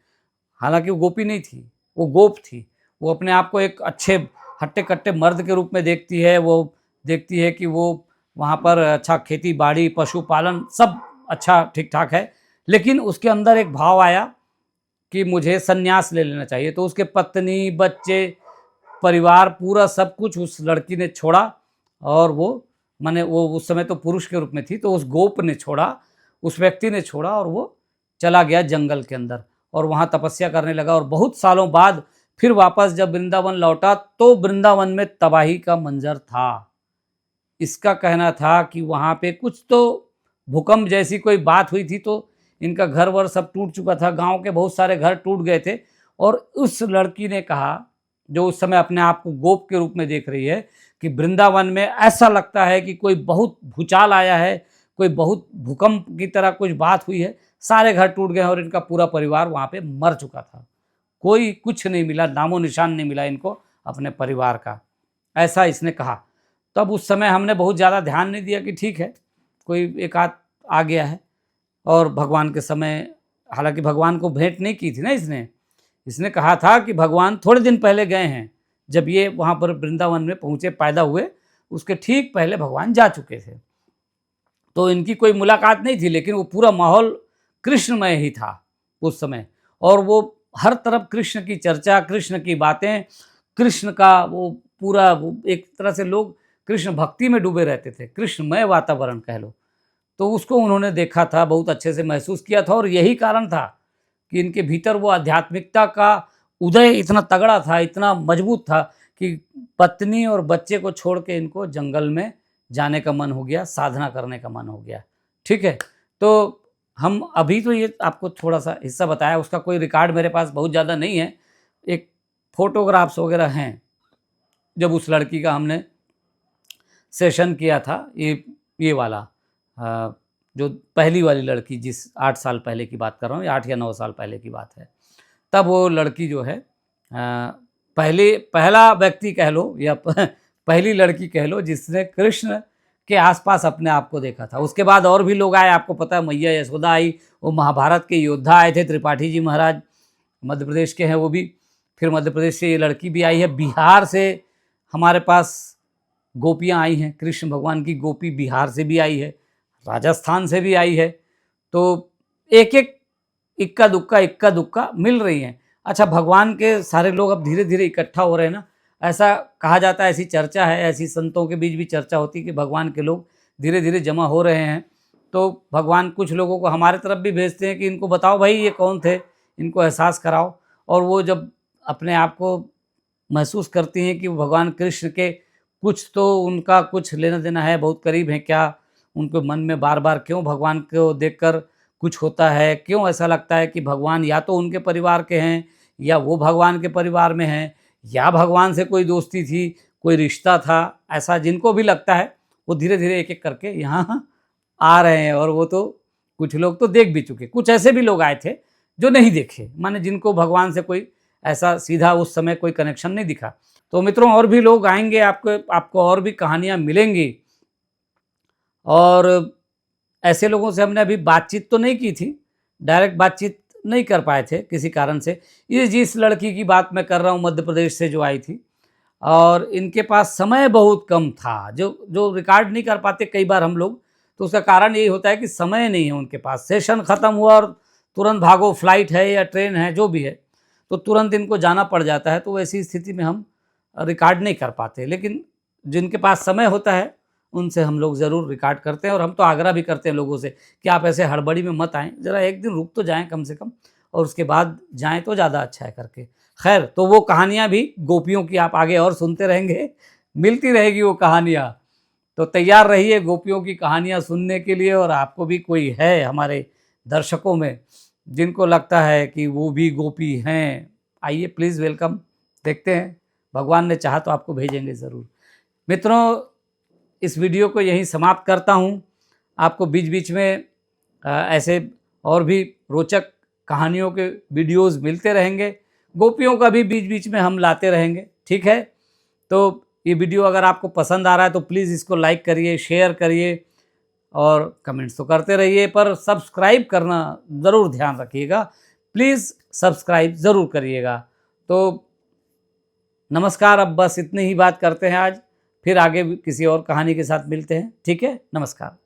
Speaker 1: हालांकि वो गोपी नहीं थी, वो गोप थी। वो अपने आप को एक अच्छे हट्टे कट्टे मर्द के रूप में देखती है। वो देखती है कि वो वहाँ पर अच्छा खेती बाड़ी पशुपालन सब अच्छा ठीक ठाक है, लेकिन उसके अंदर एक भाव आया कि मुझे संन्यास ले लेना चाहिए। तो उसके पत्नी, बच्चे, परिवार, पूरा सब कुछ उस लड़की ने छोड़ा, और वो उस समय तो पुरुष के रूप में थी, तो उस गोप ने छोड़ा, उस व्यक्ति ने छोड़ा, और वो चला गया जंगल के अंदर। और वहाँ तपस्या करने लगा। और बहुत सालों बाद फिर वापस जब वृंदावन लौटा तो वृंदावन में तबाही का मंजर था। इसका कहना था कि वहाँ पे कुछ तो भूकंप जैसी कोई बात हुई थी, तो इनका घर वर सब टूट चुका था, गांव के बहुत सारे घर टूट गए थे। और उस लड़की ने कहा, जो उस समय अपने आप को गोप के रूप में देख रही है, कि वृंदावन में ऐसा लगता है कि कोई बहुत भूचाल आया है, कोई बहुत भूकंप की तरह कुछ बात हुई है, सारे घर टूट गए और इनका पूरा परिवार वहाँ पे मर चुका था, कोई कुछ नहीं मिला, नामो निशान नहीं मिला इनको अपने परिवार का, ऐसा इसने कहा। तब उस समय हमने बहुत ज़्यादा ध्यान नहीं दिया कि ठीक है, कोई एक आध आ गया है। और भगवान के समय, हालांकि भगवान को भेंट नहीं की थी ना इसने कहा था कि भगवान थोड़े दिन पहले गए हैं, जब ये वहाँ पर वृंदावन में पहुँचे, पैदा हुए, उसके ठीक पहले भगवान जा चुके थे। तो इनकी कोई मुलाकात नहीं थी, लेकिन वो पूरा माहौल कृष्णमय ही था उस समय। और वो हर तरफ कृष्ण की चर्चा, कृष्ण की बातें, कृष्ण का वो पूरा, वो एक तरह से लोग कृष्ण भक्ति में डूबे रहते थे, कृष्णमय वातावरण कह लो। तो उसको उन्होंने देखा था, बहुत अच्छे से महसूस किया था। और यही कारण था कि इनके भीतर वो आध्यात्मिकता का उदय इतना तगड़ा था, इतना मजबूत था कि पत्नी और बच्चे को छोड़ के इनको जंगल में जाने का मन हो गया, साधना करने का मन हो गया। ठीक है, तो हम अभी तो ये आपको थोड़ा सा हिस्सा बताया, उसका कोई रिकॉर्ड मेरे पास बहुत ज़्यादा नहीं है। एक फोटोग्राफ्स वगैरह हैं, जब उस लड़की का हमने सेशन किया था, ये वाला जो पहली वाली लड़की, जिस 8 साल पहले की बात कर रहा हूँ, 8 या 9 साल पहले की बात है, तब वो लड़की जो है पहला व्यक्ति कह लो या पहली लड़की कह लो जिसने कृष्ण के आसपास अपने आप को देखा था। उसके बाद और भी लोग आए, आपको पता है, मैया यशोदा आई, वो महाभारत के योद्धा आए थे, त्रिपाठी जी महाराज मध्य प्रदेश के हैं वो भी। फिर मध्य प्रदेश से ये लड़की भी आई है, बिहार से हमारे पास गोपियाँ आई हैं, कृष्ण भगवान की गोपी बिहार से भी आई है, राजस्थान से भी आई है। तो एक एक इक्का दुक्का मिल रही हैं। अच्छा, भगवान के सारे लोग अब धीरे धीरे इकट्ठा हो रहे हैं ना, ऐसा कहा जाता है, ऐसी चर्चा है, ऐसी संतों के बीच भी चर्चा होती है कि भगवान के लोग धीरे धीरे जमा हो रहे हैं। तो भगवान कुछ लोगों को हमारे तरफ भी भेजते हैं कि इनको बताओ भाई ये कौन थे, इनको एहसास कराओ। और वो जब अपने आप को महसूस करती हैं कि भगवान कृष्ण के कुछ तो उनका कुछ लेना देना है, बहुत करीब हैं क्या, उनको मन में बार बार क्यों भगवान को देखकर कुछ होता है, क्यों ऐसा लगता है कि भगवान या तो उनके परिवार के हैं या वो भगवान के परिवार में हैं, या भगवान से कोई दोस्ती थी, कोई रिश्ता था, ऐसा जिनको भी लगता है वो धीरे धीरे एक एक करके यहाँ आ रहे हैं। और वो तो कुछ लोग तो देख भी चुके, कुछ ऐसे भी लोग आए थे जो नहीं देखे, माने जिनको भगवान से कोई ऐसा सीधा उस समय कोई कनेक्शन नहीं दिखा। तो मित्रों, और भी लोग आएंगे, आपको और भी कहानियाँ मिलेंगी। और ऐसे लोगों से हमने अभी बातचीत तो नहीं की थी, डायरेक्ट बातचीत नहीं कर पाए थे किसी कारण से। ये जिस लड़की की बात मैं कर रहा हूँ मध्य प्रदेश से जो आई थी, और इनके पास समय बहुत कम था, जो रिकॉर्ड नहीं कर पाते कई बार हम लोग, तो उसका कारण यही होता है कि समय नहीं है उनके पास। सेशन ख़त्म हुआ और तुरंत भागो, फ्लाइट है या ट्रेन है जो भी है, तो तुरंत इनको जाना पड़ जाता है। तो ऐसी स्थिति में हम रिकॉर्ड नहीं कर पाते, लेकिन जिनके पास समय होता है उनसे हम लोग ज़रूर रिकॉर्ड करते हैं। और हम तो आग्रह भी करते हैं लोगों से कि आप ऐसे हड़बड़ी में मत आएँ, ज़रा एक दिन रुक तो जाएँ कम से कम, और उसके बाद जाएँ तो ज़्यादा अच्छा है करके। खैर, तो वो कहानियाँ भी गोपियों की आप आगे और सुनते रहेंगे, मिलती रहेगी वो कहानियाँ। तो तैयार रहिए गोपियों की कहानियाँ सुनने के लिए। और आपको भी कोई है हमारे दर्शकों में जिनको लगता है कि वो भी गोपी हैं, आइए प्लीज़, वेलकम। देखते हैं, भगवान ने चाहा तो आपको भेजेंगे ज़रूर। मित्रों, इस वीडियो को यहीं समाप्त करता हूँ। आपको बीच बीच में ऐसे और भी रोचक कहानियों के वीडियोस मिलते रहेंगे, गोपियों का भी बीच बीच में हम लाते रहेंगे, ठीक है। तो ये वीडियो अगर आपको पसंद आ रहा है तो प्लीज़ इसको लाइक करिए, शेयर करिए और कमेंट्स तो करते रहिए, पर सब्सक्राइब करना ज़रूर ध्यान रखिएगा, प्लीज़ सब्सक्राइब ज़रूर करिएगा। तो नमस्कार, अब बस इतनी ही बात करते हैं आज, फिर आगे किसी और कहानी के साथ मिलते हैं, ठीक है, नमस्कार।